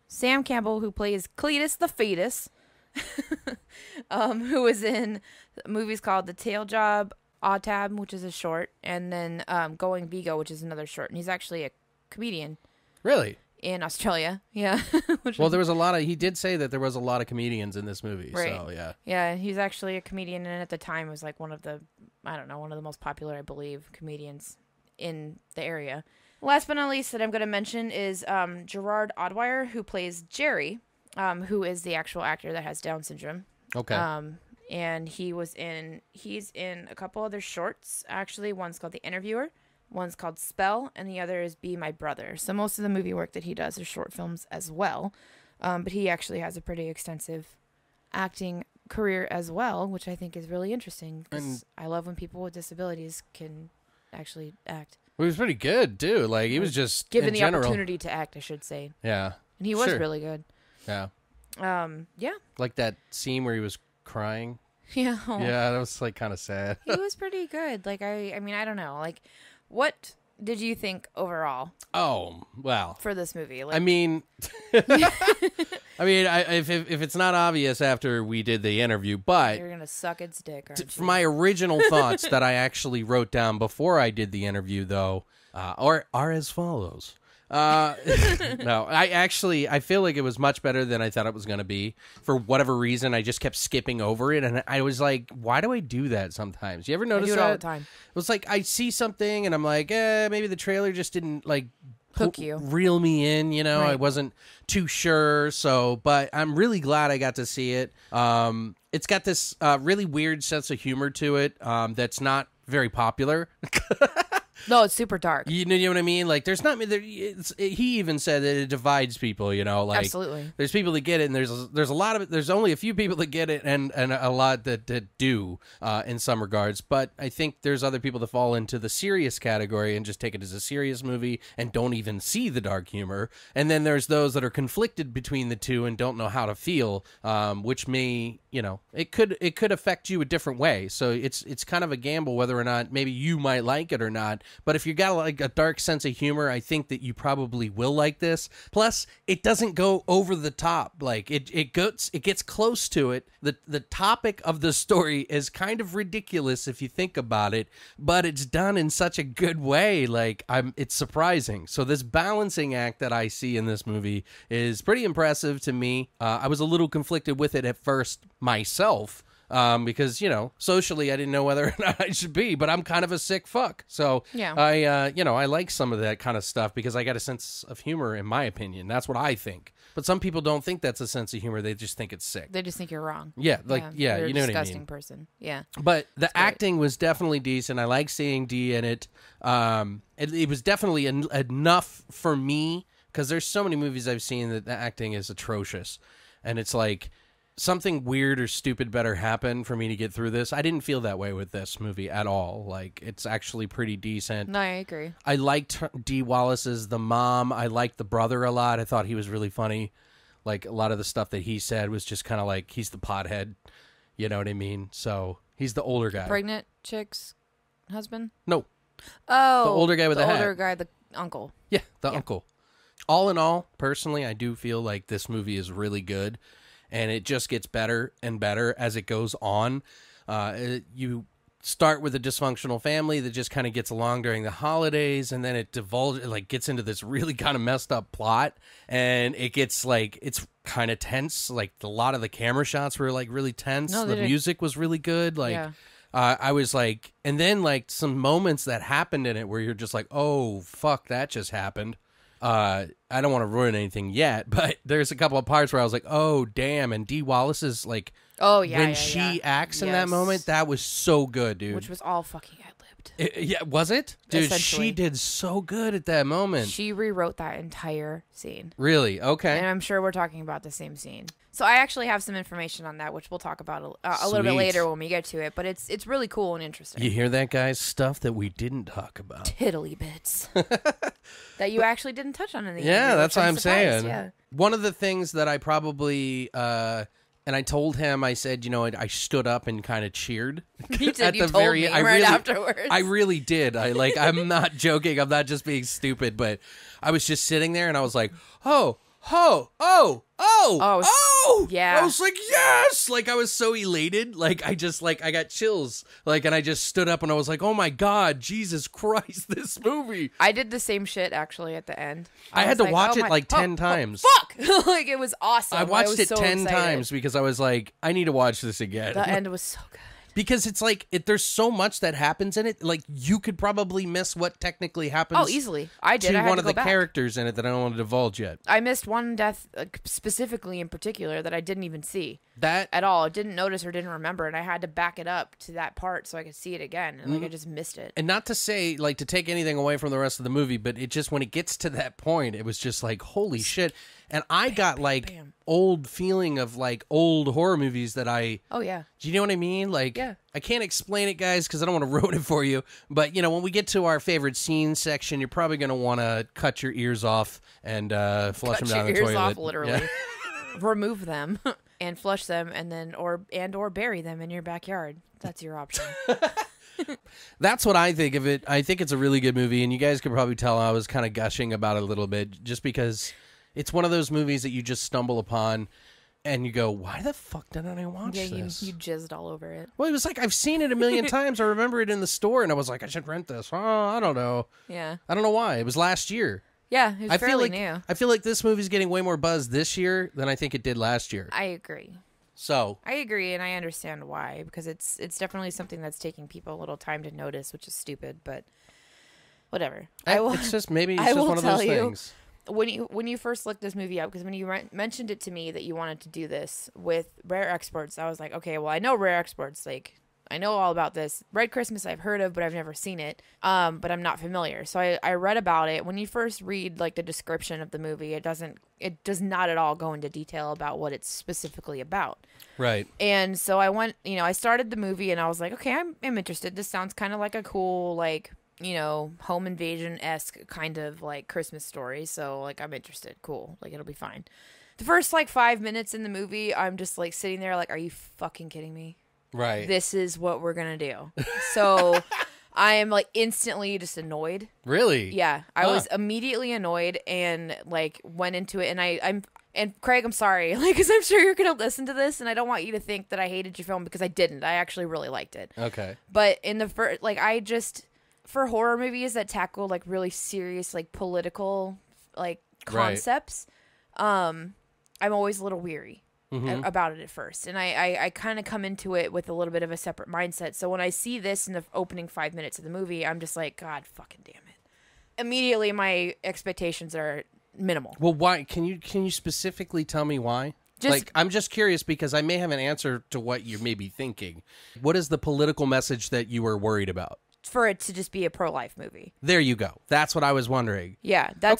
Sam Campbell, who plays Cletus the Fetus, who is in movies called The Tail Job, Autab, which is a short, and then Going Vigo, which is another short. And he's actually a comedian Really? in Australia. Yeah. Well, there was a lot of... He did say that there was a lot of comedians in this movie, Right. so yeah. Yeah, he's actually a comedian, and at the time was like one of the most popular, I believe, comedians in the area. Last but not least that I'm going to mention is Gerard Odwyer, who plays Jerry, who is the actual actor that has Down syndrome. Okay. And he's in a couple other shorts, actually. One's called The Interviewer, one's called Spell, and the other is Be My Brother. So most of the movie work that he does is short films as well. But he actually has a pretty extensive acting career as well, which I think is really interesting because I love when people with disabilities can actually act. Well, he was pretty good, too. Like, he was just, Given in the general... opportunity to act, I should say. Yeah. And he was Sure. really good. Yeah. Yeah. Like that scene where he was crying. Yeah. Yeah, that was, like, kind of sad. He was pretty good. Like, I mean, I don't know. Like, what did you think overall Oh, well. for this movie? Like, I mean... if it's not obvious after we did the interview, but... you're going to suck its dick, aren't you? For my original thoughts that I actually wrote down before I did the interview, though, are as follows. No, I feel like it was much better than I thought it was going to be. For whatever reason, I just kept skipping over it, and I was like, why do I do that sometimes? You ever I notice do it that? all the time. It was like, I see something, and I'm like, maybe the trailer just didn't, like, Hook you. reel me in, you know. I Right. wasn't too sure, but I'm really glad I got to see it. It's got this really weird sense of humor to it that's not very popular. No, it's super dark. You know what I mean? Like, there's not. He even said that it divides people. You know, like Absolutely. there's people that get it, and there's a lot of it. There's only a few people that get it, and a lot that do in some regards. But I think there's other people that fall into the serious category and just take it as a serious movie and don't even see the dark humor. And then there's those that are conflicted between the two and don't know how to feel, which may, you know, it could affect you a different way. So it's kind of a gamble whether or not maybe you might like it or not. But if you got like a dark sense of humor, I think that you probably will like this. Plus, it doesn't go over the top. Like it gets close to it. The topic of the story is kind of ridiculous if you think about it, but it's done in such a good way. Like it's surprising. So this balancing act that I see in this movie is pretty impressive to me. I was a little conflicted with it at first myself. Because, you know, socially I didn't know whether or not I should be, but I'm kind of a sick fuck. So Yeah. I like some of that kind of stuff because I got a sense of humor, in my opinion. That's what I think. But some people don't think that's a sense of humor. They just think it's sick. They just think you're wrong. Yeah, You're you know a what I mean. disgusting person. Yeah. But the great. acting was definitely decent. I like seeing Dee in it. It was definitely enough for me because there's so many movies I've seen that the acting is atrocious. And it's like something weird or stupid better happen for me to get through this. I didn't feel that way with this movie at all. Like, it's actually pretty decent. No, I agree. I liked Dee Wallace as the mom. I liked the brother a lot. I thought he was really funny. Like, a lot of the stuff that he said was just kind of like, he's the pothead. You know what I mean? So, he's the older guy. Pregnant chick's husband? No. Oh. The older guy with the hat. older guy, the uncle. Yeah, the uncle. All in all, personally, I do feel like this movie is really good. And it just gets better and better as it goes on. You start with a dysfunctional family that just kind of gets along during the holidays, and then it gets into this really kind of messed up plot, and it gets like it's kind of tense. Like a lot of the camera shots were like really tense. No, the music was really good. Like Yeah. I was like, and then like some moments that happened in it where you're just like, oh fuck, that just happened. I don't want to ruin anything yet, but there's a couple of parts where I was like, oh, damn. And Dee Wallace is like, Oh, yeah. when she acts in that moment, that was so good, dude. Which was all fucking ad-libbed. Yeah, was it? Dude, Essentially. she did so good at that moment. She rewrote that entire scene. Really? Okay. And I'm sure we're talking about the same scene. So I actually have some information on that, which we'll talk about a little bit Sweet. later when we get to it. But it's really cool and interesting. You hear that, guys? Stuff that we didn't talk about. Tiddly bits that you actually didn't touch on in the Yeah, interview, that's which what I'm surprised, saying. Yeah. One of the things that I probably, and I told him, I said, you know, I stood up and kind of cheered. You did. At You the told very, me I right really, afterwards. I really did. I'm not joking. I'm not just being stupid, but I was just sitting there and I was like, oh, yeah. I was like, yes. Like, I was so elated. Like, I got chills. Like, and I just stood up and I was like, oh my God, Jesus Christ, this movie. I did the same shit actually at the end. I had was to watch oh it my- like 10 oh, times. Fuck! Like, it was awesome. I watched was it so 10 excited. times because I was like, I need to watch this again. The end was so good. Because it's like, there's so much that happens in it. Like, you could probably miss what technically happens. Oh, easily. I did. To I had one to of go the back. characters in it that I don't want to divulge yet. I missed one death specifically in particular that I didn't even see That at all. I didn't notice or didn't remember, and I had to back it up to that part so I could see it again. And like I just missed it. And not to say, like, to take anything away from the rest of the movie, but it just, when it gets to that point, it was just like, holy shit. And I got, like, old feeling of, like, old horror movies that Oh yeah. do you know what I mean? Like, Yeah. I can't explain it, guys, because I don't want to ruin it for you. But, you know, when we get to our favorite scene section, you're probably going to want to cut your ears off and flush them down your the ears toilet. off, literally. Yeah. Remove them and flush them, and then or bury them in your backyard. That's your option. That's what I think of it. I think it's a really good movie, and you guys could probably tell I was kind of gushing about it a little bit, just because it's one of those movies that you just stumble upon, and you go, why the fuck didn't I watch Yeah, this? you jizzed all over it. Well, it was like, I've seen it a million times. I remember it in the store, and I was like, I should rent this. Oh, I don't know. Yeah. I don't know why. It was last year. Yeah, it was fairly feel like new. I feel like this movie's getting way more buzz this year than I think it did last year. I agree. So I agree, and I understand why, because it's definitely something that's taking people a little time to notice, which is stupid, but whatever. It's just maybe it's I just will one of those tell you, things. When you first looked this movie up, because when you mentioned it to me that you wanted to do this with rare exports, I was like, okay, well, I know rare exports. Like, I know all about this. Red Christmas I've heard of, but I've never seen it. But I'm not familiar. So I read about it. When you first read like the description of the movie, it does not at all go into detail about what it's specifically about. Right. And so I went, I started the movie and I was like, okay, I'm interested. This sounds kind of like a cool, like, home invasion-esque kind of like Christmas story. So like, I'm interested. Cool. Like, it'll be fine. The first like 5 minutes in the movie, I'm just like sitting there like, are you fucking kidding me? Right. This is what we're going to do. So I am like instantly just annoyed. Really? Yeah. I was immediately annoyed and like went into it. And and Craig, I'm sorry, like, because I'm sure you're going to listen to this and I don't want you to think that I hated your film because I didn't. I actually really liked it. Okay. But in the first, like, for horror movies that tackle like really serious, like political, like concepts, I'm always a little weary. About it at first, and I kind of come into it with a little bit of a separate mindset. So when I see this in the opening 5 minutes of the movie, I'm just like, God fucking damn it! Immediately, my expectations are minimal. Well, why? Can you specifically tell me why? I'm just curious because I may have an answer to what you may be thinking. What is the political message that you were worried about? For it to just be a pro-life movie. There you go. That's what I was wondering. Yeah, that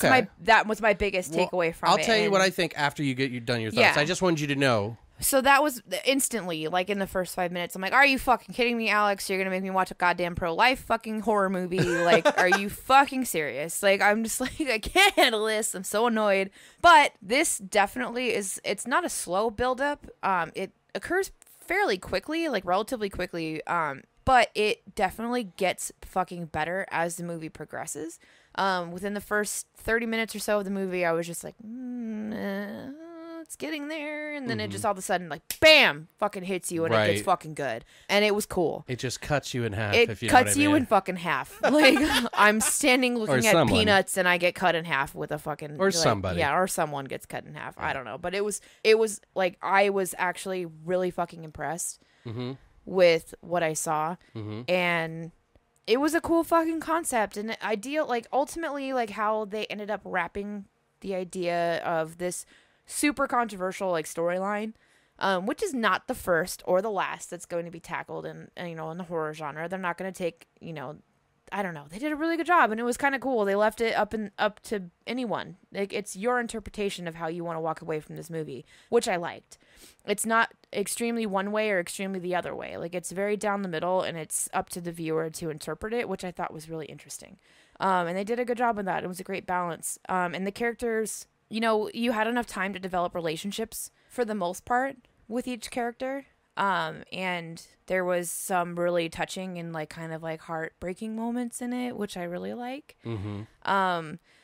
was my biggest takeaway from it. I'll tell you what I think after you've done your thoughts. Yeah. I just wanted you to know. So that was instantly, like in the first 5 minutes, I'm like, are you fucking kidding me, Alex? You're going to make me watch a goddamn pro-life fucking horror movie? Like, are you fucking serious? Like, I'm just like, I can't handle this. I'm so annoyed. But this definitely it's not a slow buildup. It occurs fairly quickly, like relatively quickly. But it definitely gets fucking better as the movie progresses. Within the first 30 minutes or so of the movie, I was just like, it's getting there. And then it just all of a sudden, like, bam, fucking hits you and it gets fucking good. And it was cool. It just cuts you in half. It if you know cuts what I mean. you in fucking half. Like, I'm standing looking at peanuts and I get cut in half with a fucking... Or like, somebody. Yeah, or someone gets cut in half. I don't know. But it was like, I was actually really fucking impressed. With what I saw, and it was a cool fucking concept and ideal, like ultimately like how they ended up wrapping the idea of this super controversial like storyline, which is not the first or the last that's going to be tackled in in the horror genre. They're not going to take I don't know. They did a really good job, and it was kind of cool. They left it up to anyone. Like, it's your interpretation of how you want to walk away from this movie, which I liked. It's not extremely one way or extremely the other way. Like, it's very down the middle, and it's up to the viewer to interpret it, which I thought was really interesting. And they did a good job with that. It was a great balance. And the characters, you had enough time to develop relationships for the most part with each character. And there was some really touching and like kind of like heartbreaking moments in it, which I really like.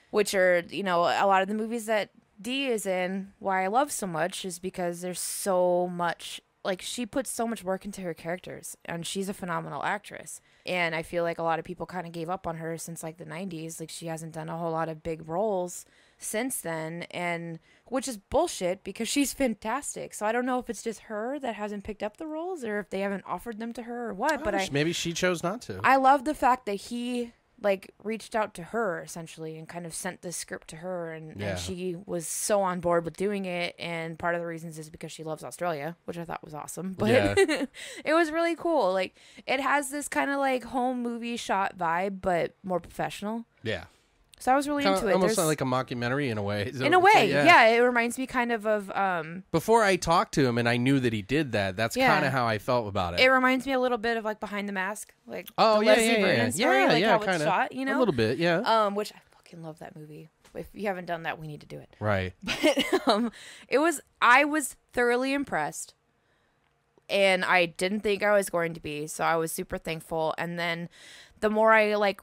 Which are, a lot of the movies that Dee is in, why I love so much is because there's so much, like, she puts so much work into her characters and she's a phenomenal actress. And I feel like a lot of people kind of gave up on her since like the 90s. Like, she hasn't done a whole lot of big roles since then, and which is bullshit because she's fantastic. So I don't know if it's just her that hasn't picked up the roles or if they haven't offered them to her or what. But maybe she chose not to. I love the fact that he like reached out to her essentially and kind of sent the script to her, and she was so on board with doing it. And part of the reasons is because she loves Australia, which I thought was awesome. But it was really cool. Like, it has this kind of like home movie shot vibe, but more professional. Yeah. So I was really into it. Almost like a mockumentary in a way. In a way, yeah. It reminds me kind of before I talked to him and I knew that he did that, that's kind of how I felt about it. It reminds me a little bit of like Behind the Mask, like the Leslie Vernon story, like how kinda. it's shot, A little bit, yeah. Which I fucking love that movie. If you haven't done that, we need to do it. Right. But I was thoroughly impressed. And I didn't think I was going to be, so I was super thankful. And then the more I like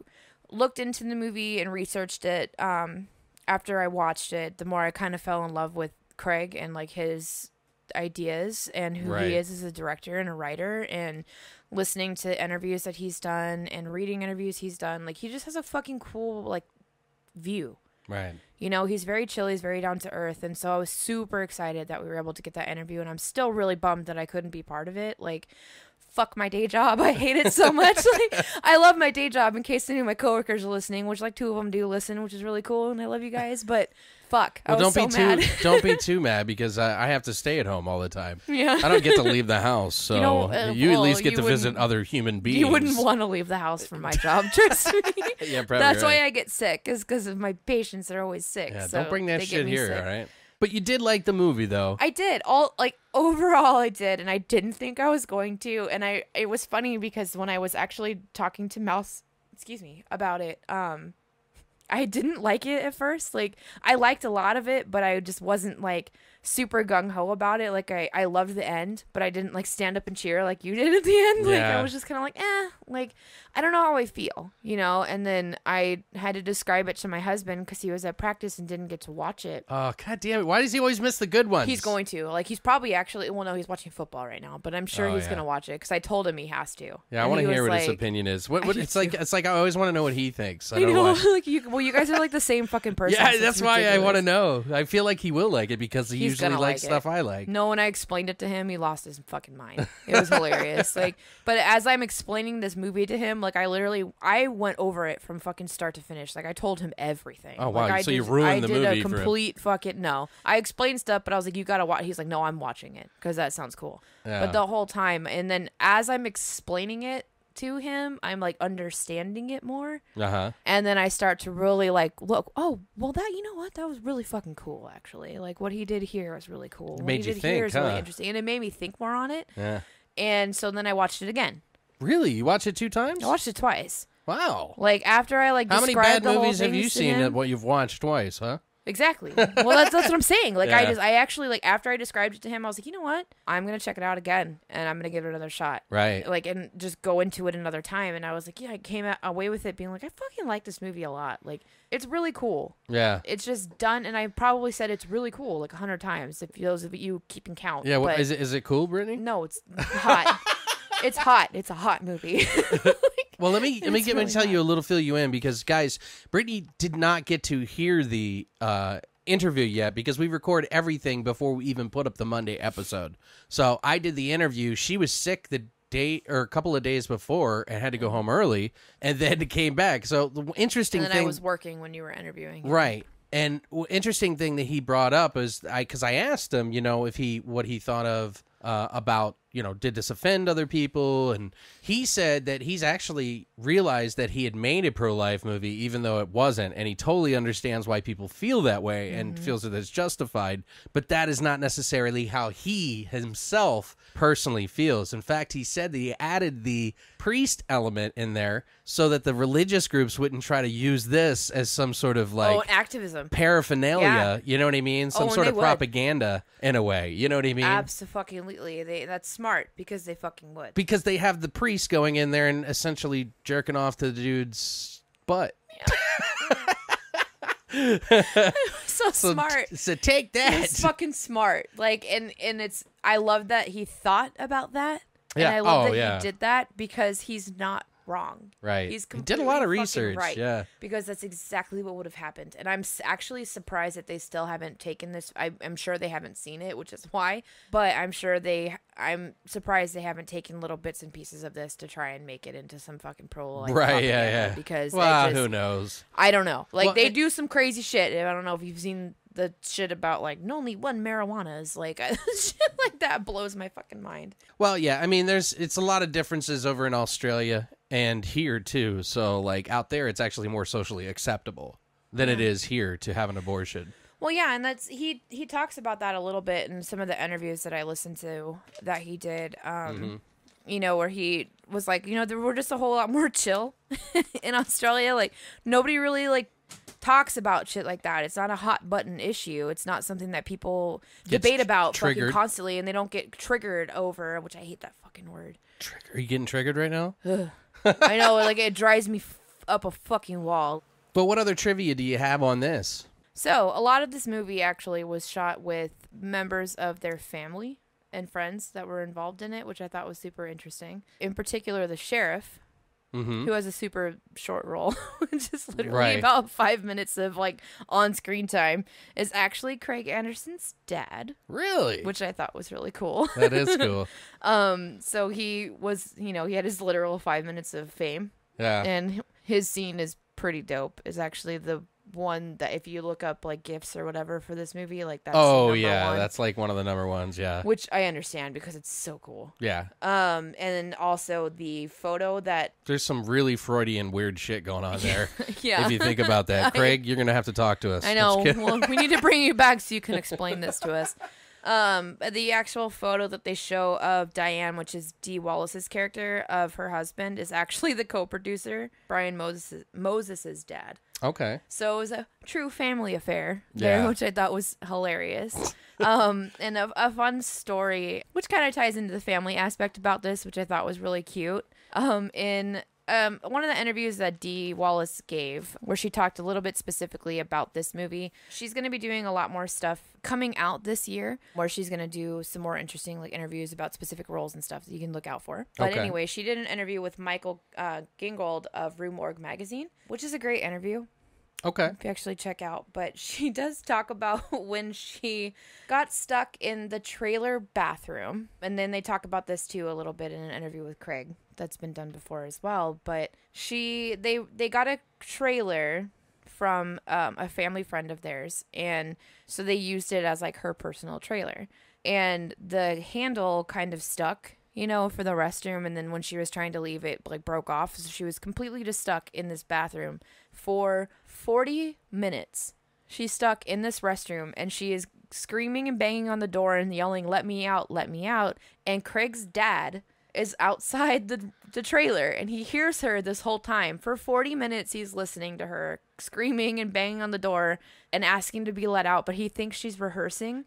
looked into the movie and researched it after I watched it, the more I kind of fell in love with Craig and like his ideas and who he is as a director and a writer, and listening to interviews that he's done and reading interviews he's done. Like, he just has a fucking cool like view. Right. He's very chill, he's very down to earth, and so I was super excited that we were able to get that interview, and I'm still really bummed that I couldn't be part of it. Like, fuck my day job. I hate it so much. Like, I love my day job, in case any of my coworkers are listening, which like 2 of them do listen, which is really cool, and I love you guys, but fuck. Well, I was so mad. Don't be too mad, because I have to stay at home all the time. Yeah. I don't get to leave the house, so you at least get to visit other human beings. You wouldn't want to leave the house for my job, trust me. Yeah, probably That's right. why I get sick, is because of my patients are always sick. Yeah, so don't bring that they shit get me here, sick. all right? But you did like the movie, though. I did. Overall I did, and I didn't think I was going to, and it was funny because when I was actually talking to Mouse, about it, I didn't like it at first. Like, I liked a lot of it, but I just wasn't like super gung-ho about it. Like, I loved the end, but I didn't like stand up and cheer like you did at the end. Like, Yeah. I was just kind of like, like, I don't know how I feel, you know? And then I had to describe it to my husband because he was at practice and didn't get to watch it. Oh, God damn it. Why does he always miss the good ones? He's going to. Like, he's probably actually, well, no, he's watching football right now, but I'm sure he's going to watch it because I told him he has to. Yeah, I And want he to hear was what his like, opinion is. What it's like I always want to know what he thinks. I I don't know, know why. like you guys are like the same fucking person. Yeah, so that's it's why I want to ridiculous. know. I feel like he will like it because he He's usually gonna likes like stuff it. I like. No, when I explained it to him, he lost his fucking mind. It was hilarious. Like, but as I'm explaining this movie to him, like, I went over it from fucking start to finish. Like, I told him everything. Oh, wow. Like, So you ruined the movie I did for a him. complete fucking no. I explained stuff, but I was like, you gotta watch. He's like, no, I'm watching it because that sounds cool. Yeah. But the whole time, and then as I'm explaining it to him, I'm like understanding it more. Uh-huh. And then I start to really like look, oh, well, that, you know what? That was really fucking cool, actually. Like, what he did here was really cool. What made he you did think, here is really huh? interesting. And it made me think more on it. Yeah. And so then I watched it again. Really? You watched it 2 times? I watched it twice. Wow. Like, after I like How many described bad the whole movies have things you to seen him- that what you've watched twice, huh? Exactly. Well, that's what I'm saying. Like, Yeah. I actually, like, after I described it to him, I was like, you know what? I'm going to check it out again, and I'm going to give it another shot. Right. Like, and just go into it another time. And I was like, yeah, I came away with it being like, I fucking like this movie a lot. Like, it's really cool. Yeah. It's just done, and I probably said it's really cool like 100 times, if those of you keeping count. Yeah, but is it cool, Brittany? No, it's hot. It's hot. It's a hot movie. Well, let me It's really tell you hot. a little, fill you in, because guys, Brittany did not get to hear the interview yet because we record everything before we even put up the Monday episode. So I did the interview. She was sick the day or a couple of days before and had to go home early, and then came back. So the interesting And then thing, I was working when you were interviewing. right? And interesting thing that he brought up is because I asked him, you know, what he thought of about, you know, did this offend other people? And he said that he's actually realized that he had made a pro-life movie, even though it wasn't. And he totally understands why people feel that way and feels that it's justified. But that is not necessarily how he himself personally feels. In fact, he said that he added the priest element in there so that the religious groups wouldn't try to use this as some sort of like activism. paraphernalia, Yeah. you know what I mean? Some and sort they of would. propaganda in a way, you know what I mean? Absolutely. That's smart because they fucking would. Because they have the priest going in there and essentially jerking off to the dude's butt. So smart. So take that. It's fucking smart. Like, and it's, I love that he thought about that. Yeah. And I love Oh, that yeah. he did that because he's not wrong. Right. He's He did a lot of completely fucking research, right. yeah. Because that's exactly what would have happened. And I'm actually surprised that they still haven't taken this. I'm sure they haven't seen it, which is why. But I'm surprised they haven't taken little bits and pieces of this to try and make it into some fucking pro-life Right, propaganda, yeah. Because Well, it just, who knows? I don't know. Like, Well, they do some crazy shit. I don't know if you've seen the shit about, like, only one marijuana is, like, shit like that blows my fucking mind. Well, yeah, I mean, it's a lot of differences over in Australia and here too. So, like, out there, it's actually more socially acceptable than it is here to have an abortion. Well, yeah, and that's he talks about that a little bit in some of the interviews that I listened to that he did. You know, where he was like, you know, there were just a whole lot more chill in Australia. Like, nobody really like talks about shit like that. It's not a hot button issue. It's not something that people debate about fucking triggered. constantly, and they don't get triggered over, which I hate that fucking word. Are you getting triggered right now? I know, like, it drives me up a fucking wall. But what other trivia do you have on this? So, a lot of this movie actually was shot with members of their family and friends that were involved in it, which I thought was super interesting. In particular, the sheriff who has a super short role, just literally Right. about 5 minutes of like on screen time, is actually Craig Anderson's dad, Really? which I thought was really cool. That is cool. So he was, he had his literal 5 minutes of fame, Yeah. and his scene is pretty dope. Is actually the one that if you look up like gifs or whatever for this movie, like that's Oh number yeah, one, that's like one of the number ones. Yeah. which I understand because it's so cool. Yeah. And then also the photo that There's some really Freudian weird shit going on there. yeah If you think about that, Craig, you're gonna have to talk to us. I know. Let's get- Well, we need to bring you back so you can explain this to us. The actual photo that they show of Diane, which is Dee Wallace's character of her husband, is actually the co-producer, Brian Moses's dad. Okay. So it was a true family affair there, Yeah. which I thought was hilarious. And a fun story, which kind of ties into the family aspect about this, which I thought was really cute. In one of the interviews that Dee Wallace gave, where she talked a little bit specifically about this movie, she's going to be doing a lot more stuff coming out this year, where she's going to do some more interesting like interviews about specific roles and stuff that you can look out for. But Okay. anyway, she did an interview with Michael Gingold of Rue Morgue magazine, which is a great interview Okay. if you actually check out. But she does talk about when she got stuck in the trailer bathroom, and then they talk about this too a little bit in an interview with Craig that's been done before as well. But they got a trailer from a family friend of theirs, and so they used it as like her personal trailer, and the handle kind of stuck for the restroom, and then when she was trying to leave, it like broke off, so she was completely just stuck in this bathroom for 40 minutes. She's stuck in this restroom, and she is screaming and banging on the door and yelling, let me out, and Craig's dad is outside the trailer, and he hears her this whole time. For 40 minutes, he's listening to her screaming and banging on the door and asking to be let out, but he thinks she's rehearsing.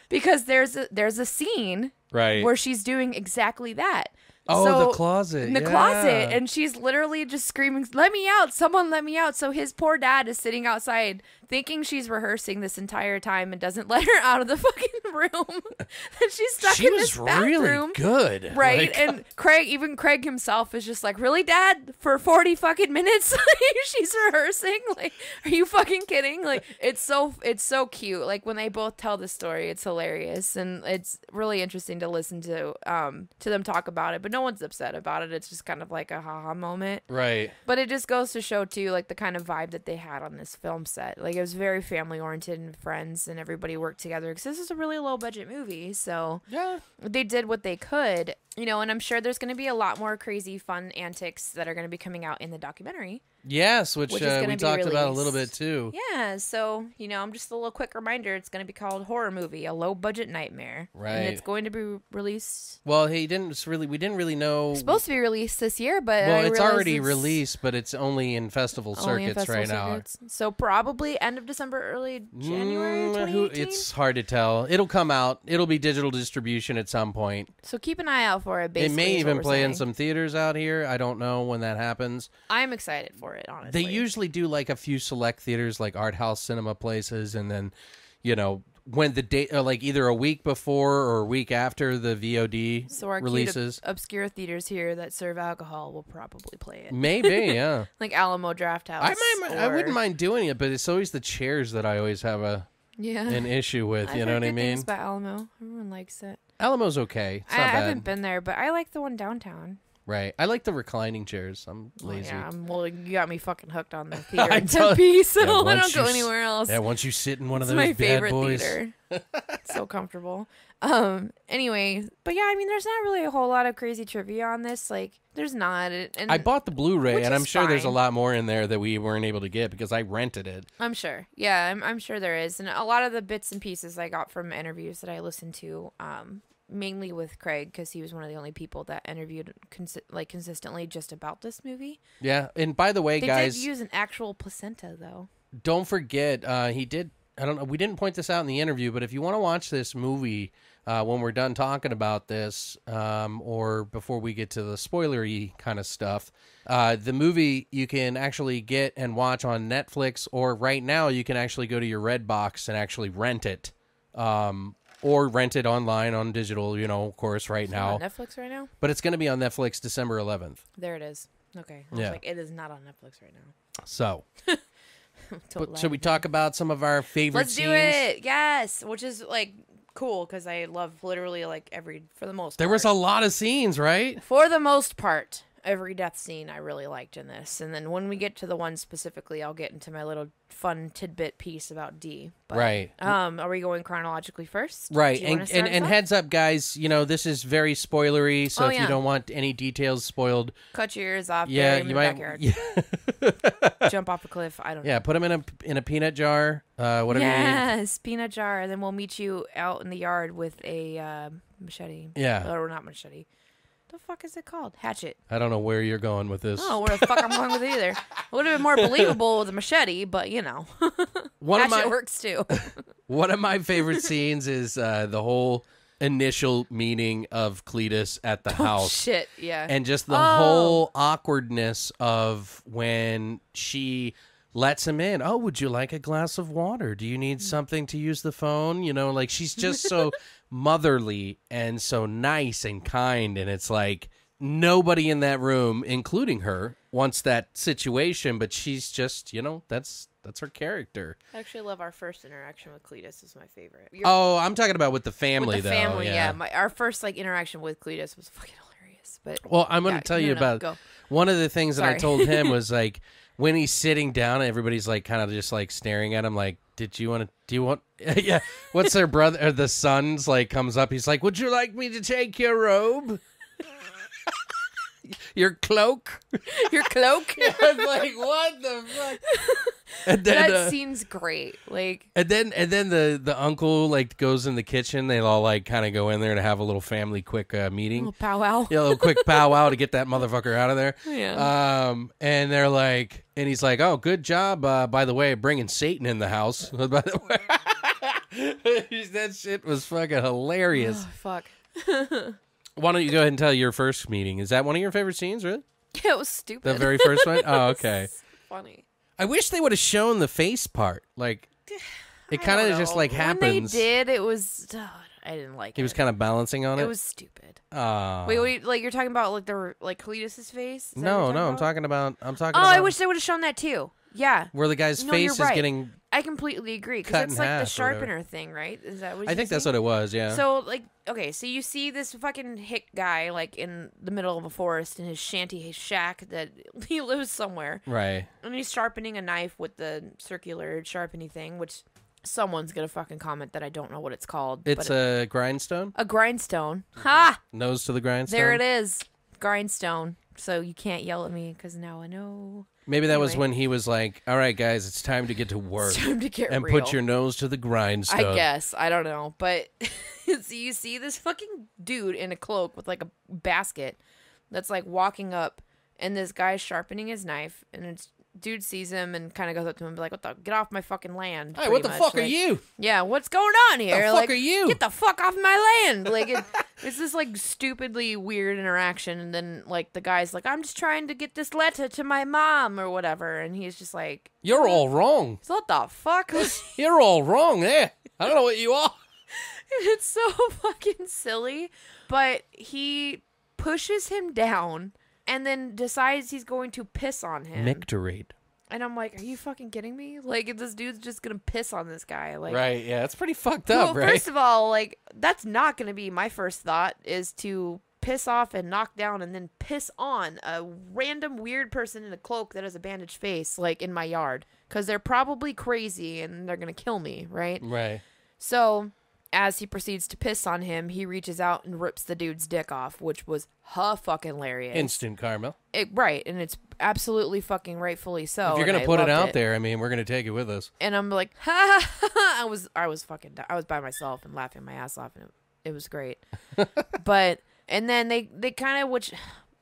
Because there's a scene Right. where she's doing exactly that. Oh, So- the closet. in the yeah. closet, and she's literally just screaming, let me out, someone let me out. So his poor dad is sitting outside thinking she's rehearsing this entire time and doesn't let her out of the fucking room. And she's stuck She in was this bathroom. really good. Right, Like, and Craig himself is just like, really, Dad? For 40 fucking minutes, she's rehearsing? Like, are you fucking kidding? Like, it's so cute. Like, when they both tell the story, it's hilarious, and it's really interesting to listen to them talk about it. But no one's upset about it. It's just kind of like a haha moment. right. But it just goes to show too, like the kind of vibe that they had on this film set. Like it was very family oriented and friends, and everybody worked together because this is a really low budget movie. So Yeah. they did what they could, and I'm sure there's going to be a lot more crazy fun antics that are going to be coming out in the documentary. Yes, which Which is gonna we be talked about a little bit released. too. Yeah, so I'm just a little quick reminder. It's going to be called Horror Movie: A Low Budget Nightmare, Right. And it's going to be released. Well, we didn't really know. It's supposed to be released this year, but Well, I it's realize already it's released, but it's only in festival only in circuits festival right circuits. So probably end of December, early January, 2018. It's hard to tell. It'll come out. It'll be digital distribution at some point. So keep an eye out for it. It Basically, may is what even we're play in saying. some theaters out here. I don't know when that happens. I'm excited for it, honestly. They usually do like a few select theaters, like art house cinema places, and then, when the date, like either a week before or a week after the VOD so our releases. cute obscure theaters here that serve alcohol will probably play it. Maybe, yeah. Like Alamo Draft House. I wouldn't mind doing it, but it's always the chairs that I always have an issue with. I've You know heard what I good mean? things about Alamo. Everyone likes it. Alamo's okay. It's I not bad. haven't been there, but I like the one downtown. Right. I like the reclining chairs. I'm lazy. Well, you got me fucking hooked on the theater I in tell- Tempe, so Yeah, I once don't go you s- anywhere else. Yeah, once you sit in one It's of my those bad favorite boys. theater. It's so comfortable. Anyway, but yeah, I mean, there's not really a whole lot of crazy trivia on this. Like, there's not. And I bought the Blu-ray, Which and I'm is sure there's a fine. lot more in there that we weren't able to get because I rented it. I'm sure. Yeah, I'm sure there is. And a lot of the bits and pieces I got from interviews that I listened to, mainly with Craig, because he was one of the only people that interviewed consistently just about this movie. Yeah, and by the way, They guys, did use an actual placenta, though. don't forget, he did. I don't know. We didn't point this out in the interview, but if you want to watch this movie when we're done talking about this, or before we get to the spoilery kind of stuff, the movie you can actually get and watch on Netflix, or right now you can actually go to your Redbox and actually rent it or rent it online on digital, of course, right Is it now. on Netflix right now? But it's going to be on Netflix December 11th. There it is. Okay. I was Yeah. like, it is not on Netflix right now. So, Don't lie should we to me. talk about some of our favorite Let's scenes? do it. Yes. Which is like cool because I love literally like for the most part. There was a lot of scenes, right? For the most part, every death scene I really liked in this. And then when we get to the one specifically, I'll get into my little fun tidbit piece about D. But, Right. Are we going chronologically first? Right. Do you wanna And start us off? heads up, guys, this is very spoilery. So Oh, if you yeah. don't want any details spoiled, Cut your ears off. yeah, bury 'em you in might. the backyard. Yeah, Jump off a cliff. I don't know. yeah, put them in a peanut jar, whatever you need. Yes, peanut jar. And then we'll meet you out in the yard with a machete. Yeah. Or not machete. The fuck is it called? Hatchet. I don't know where you're going with this. I don't know where the fuck I'm going with it either. It would have been more believable with a machete, but One of hatchet my works too. one of my favorite scenes is the whole initial meeting of Cletus at the house. Shit, yeah. And just the whole awkwardness of when she lets him in. Oh, would you like a glass of water? Do you need something to use the phone? Like she's just so motherly and so nice and kind. And it's like nobody in that room, including her, wants that situation. But she's just, that's her character. I actually love our first interaction with Cletus. Is my favorite. Oh, I'm talking about with the family, with the though. family, yeah. Our first interaction with Cletus was fucking hilarious. But Well, I'm going to tell you about go. one of the things that I Sorry. told him was like when he's sitting down, everybody's like kind of just like staring at him like, do you want, yeah. What's their brother or the son's like comes up. He's like, would you like me to take your robe? Your cloak? Your cloak. I was like, what the fuck? And then, That scene's great. and then the uncle like goes in the kitchen. They all like kind of go in there to have a little family quick meeting. Little powwow. Yeah, a little quick powwow to get that motherfucker out of there. Yeah. And they're like, and he's like, oh, good job, by the way, bringing Satan in the house. By the way, that shit was fucking hilarious. Oh, fuck. Why don't you go ahead and tell your first meeting? Is that one of your favorite scenes, really? Yeah, it was stupid. The very first one? Oh, okay. It's funny. I wish they would have shown the face part. Like, it I kind don't of just know. like When happens. they did, it was. I didn't like He it. was kind of balancing on it. It was stupid. Oh. Wait, like you're talking about like Cletus's face? Is that what No, you're no, I'm talking talking about. about? about I wish they would have shown that too. Yeah. where the guy's No, face you're is right. getting. I completely agree Cut because it's in like the half or whatever. sharpener thing, right? Is that what I you think that's saying? what it was. Yeah. So like, okay, so you see this fucking hick guy like in the middle of a forest in his shanty, his shack that he lives somewhere, right. and he's sharpening a knife with the circular sharpening thing, which someone's gonna fucking comment that I don't know what it's called. It's but a grindstone. a grindstone. Ha! Nose to the grindstone. There it is, grindstone. So you can't yell at me because now I know. Maybe that was Anyway. when he was like, "All right, guys, it's time to get to work It's time to get and real. put your nose to the grindstone." I guess. I don't know. But so you see this fucking dude in a cloak with like a basket that's like walking up, and this guy's sharpening his knife, and it's dude sees him and kind of goes up to him and be like, "What the? Get off my fucking land!" Hey, what pretty the much. fuck are Like, you? Yeah, what's going on here? The fuck Like, are you? Get the fuck off my land! Like it's this like stupidly weird interaction, and then like the guy's like, "I'm just trying to get this letter to my mom or whatever," and he's just like, You're all wrong. "So what the fuck?" You're all wrong there. I don't know what you are. It's so fucking silly, but he pushes him down and then decides he's going to piss on him. Micturate. And I'm like, are you fucking kidding me? Like, this dude's just gonna piss on this guy. Like, Right, yeah, it's pretty fucked well, up, right? first of all, like, that's not gonna be my first thought, is to piss off and knock down and then piss on a random weird person in a cloak that has a bandaged face, like, in my yard. Because they're probably crazy and they're gonna kill me, right? Right. So, as he proceeds to piss on him, he reaches out and rips the dude's dick off, which was fucking hilarious. Instant karma. Right, and it's absolutely fucking rightfully so. If you're and gonna I put it loved out there, I mean, we're gonna take it with us. and I'm like, ha ha ha! I was by myself and laughing my ass off, and it was great. But and then they kind of, which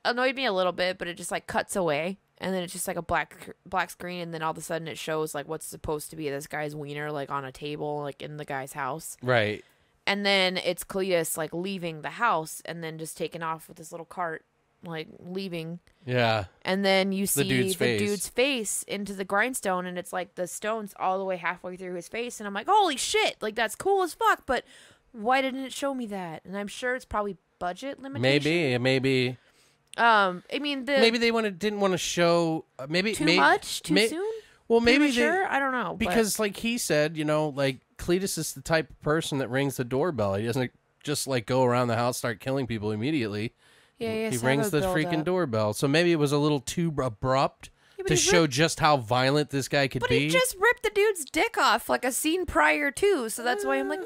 annoyed me a little bit, but it just like cuts away. And then it's just like a black screen, and then all of a sudden it shows like what's supposed to be this guy's wiener like on a table like in the guy's house. Right. And then it's Cletus like leaving the house and then just taking off with this little cart, like leaving. Yeah. And then you see dude's face. dude's face into the grindstone, and it's like the stone's all the way halfway through his face. And I'm like, holy shit, like that's cool as fuck. But Why didn't it show me that? And I'm sure it's probably budget limitation. Maybe. I mean, maybe they didn't want to show too much too soon. Well, maybe sure. I don't know because, like he said, like Cletus is the type of person that rings the doorbell. He doesn't just like go around the house start killing people immediately. Yeah, he rings the freaking doorbell. So maybe it was a little too abrupt to show just how violent this guy could be. But he just ripped the dude's dick off like a scene prior too. So that's why I'm like, meh.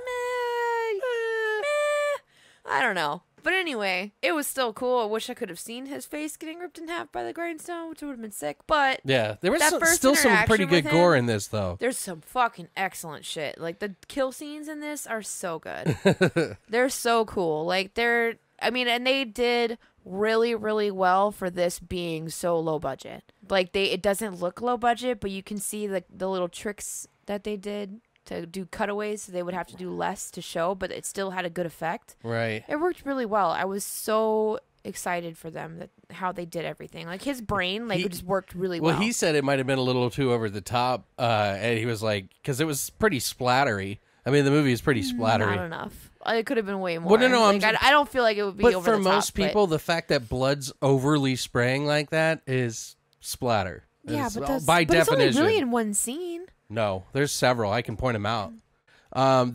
I don't know. But anyway, it was still cool. I wish I could have seen his face getting ripped in half by the grindstone, which would have been sick. But yeah, there was still some pretty good gore in this, though. There's some fucking excellent shit. Like, the kill scenes in this are so good. They're so cool. Like, and they did really, really well for this being so low budget. Like, it doesn't look low budget, but you can see the little tricks that they did to do cutaways, so they would have to do less to show, but it still had a good effect. Right. It worked really well. I was so excited for them how they did everything. Like, his brain, it just worked really well. Well, he said it might have been a little too over the top, and he was like, because it was pretty splattery. I mean, the movie is pretty splattery. Not enough. It could have been way more. Well, no, I don't feel like it would be over the top. But for most people, the fact that blood's overly spraying like that is splatter. Yeah, but by definition. It's only really in one scene. No, there's several. I can point them out.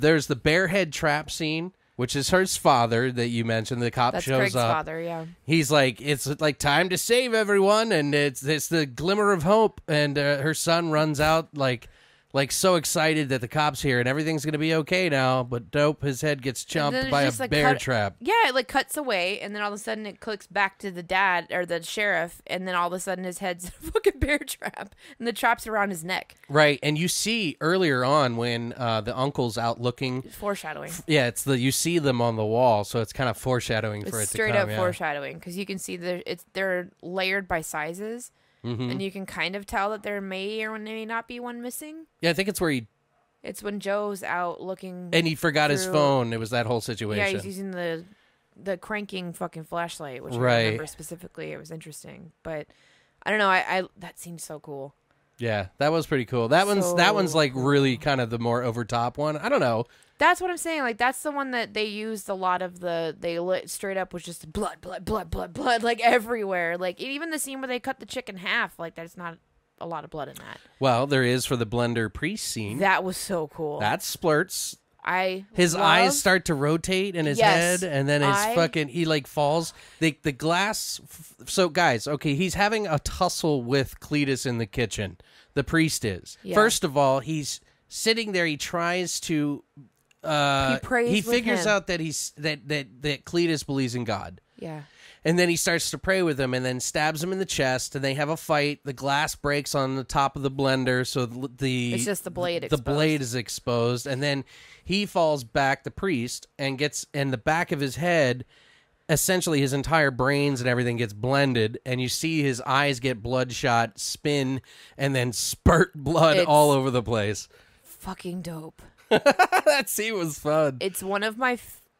There's the bearhead trap scene, which is her father that you mentioned. The cop shows Craig's up. Father, yeah. He's like, it's like time to save everyone, and it's the glimmer of hope. And her son runs out like so excited that the cop's here and everything's gonna be okay now. But dope, his head gets chomped by a bear trap. Yeah, it cuts away, and then all of a sudden it clicks back to the dad or the sheriff, and then all of a sudden his head's a fucking bear trap, and the trap's around his neck. Right, and you see earlier on when the uncle's out looking, foreshadowing. Yeah, you see them on the wall, so it's kind of foreshadowing for it to come. Straight up foreshadowing, because you can see they're layered by sizes. Mm-hmm. And you can kind of tell that there may or may not be one missing. Yeah, I think it's where it's when Joe's out looking. And he forgot his phone. It was that whole situation. Yeah, he's using the cranking fucking flashlight, which I remember specifically. It was interesting. But I don't know. I that seemed so cool. Yeah, that was pretty cool. That one's like really kind of the more over top one. I don't know. That's what I'm saying. Like, that's the one that they used a lot of they lit straight up was just blood, like everywhere. Like, even the scene where they cut the chick in half, like, there's not a lot of blood in that. Well, there is for the blender priest scene. That was so cool. That splurts. His love... eyes start to rotate in his head, and then he like falls. The glass. So, guys, okay, he's having a tussle with Cletus in the kitchen. The priest is. Yeah. First of all, he's sitting there. He tries to. He figures out that that Cletus believes in God. Yeah. And then he starts to pray with him and then stabs him in the chest, and they have a fight. The glass breaks on the top of the blender, so it's just the blade exposed. The blade is exposed, and then he falls back, the priest, and gets in the back of his head, essentially his entire brains and everything gets blended, and you see his eyes get bloodshot, spin, and then spurt blood all over the place. Fucking dope. That scene was fun. It's one of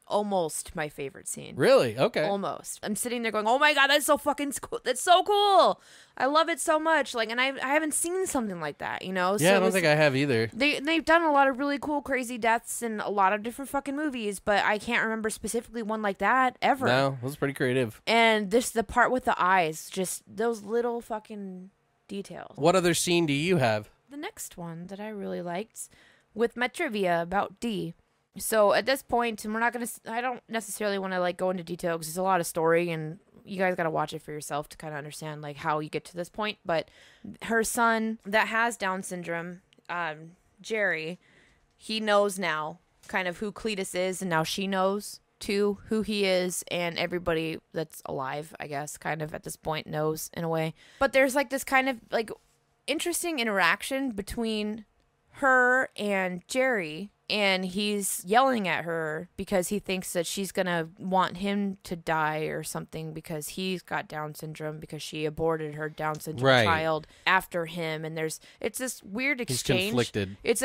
almost my favorite scene. Really? Okay. Almost. I'm sitting there going, oh my God, that's so fucking cool. That's so cool. I love it so much. Like, and I haven't seen something like that, you know? Yeah, so I don't think I have either. They've done a lot of really cool, crazy deaths in a lot of different fucking movies, but I can't remember specifically one like that ever. No, it was pretty creative. And the part with the eyes, just those little fucking details. What other scene do you have? The next one that I really liked with my trivia about D. So at this point, and I don't necessarily want to like go into detail because there's a lot of story and you guys got to watch it for yourself to kind of understand like how you get to this point. But her son that has Down syndrome, Jerry, he knows now kind of who Cletus is, and now she knows too who he is, and everybody that's alive, I guess, kind of at this point knows in a way. But there's like this kind of like interesting interaction between her and Jerry, and he's yelling at her because he thinks that she's gonna want him to die or something because he's got Down syndrome because she aborted her Down syndrome child after him, and it's this weird exchange. He's conflicted. It's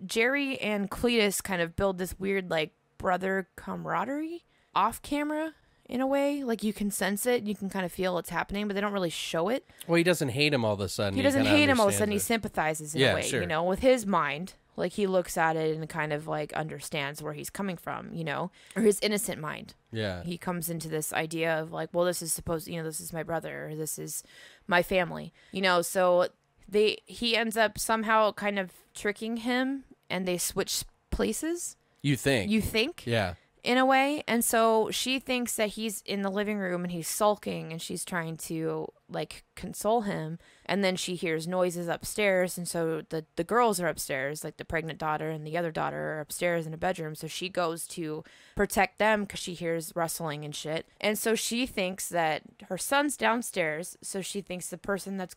Jerry and Cletus kind of build this weird like brother camaraderie off camera. In a way, like you can sense it, you can kind of feel what's happening, but they don't really show it. Well, he doesn't hate him all of a sudden. He doesn't hate him all of a sudden. He sympathizes in a way, you know, with his mind, Like, he looks at it and kind of, like, understands where he's coming from, you know? Or his innocent mind. Yeah. He comes into this idea of, like, well, this is supposed, you know, this is my brother, or this is my family, you know? So he ends up somehow kind of tricking him, and they switch places. You think? Yeah. In a way. And so she thinks that he's in the living room and he's sulking, and she's trying to, like, console him. And then she hears noises upstairs, and so the girls are upstairs, like the pregnant daughter and the other daughter are upstairs in a bedroom. So she goes to protect them because she hears rustling and shit. And so she thinks that her son's downstairs, so she thinks the person that's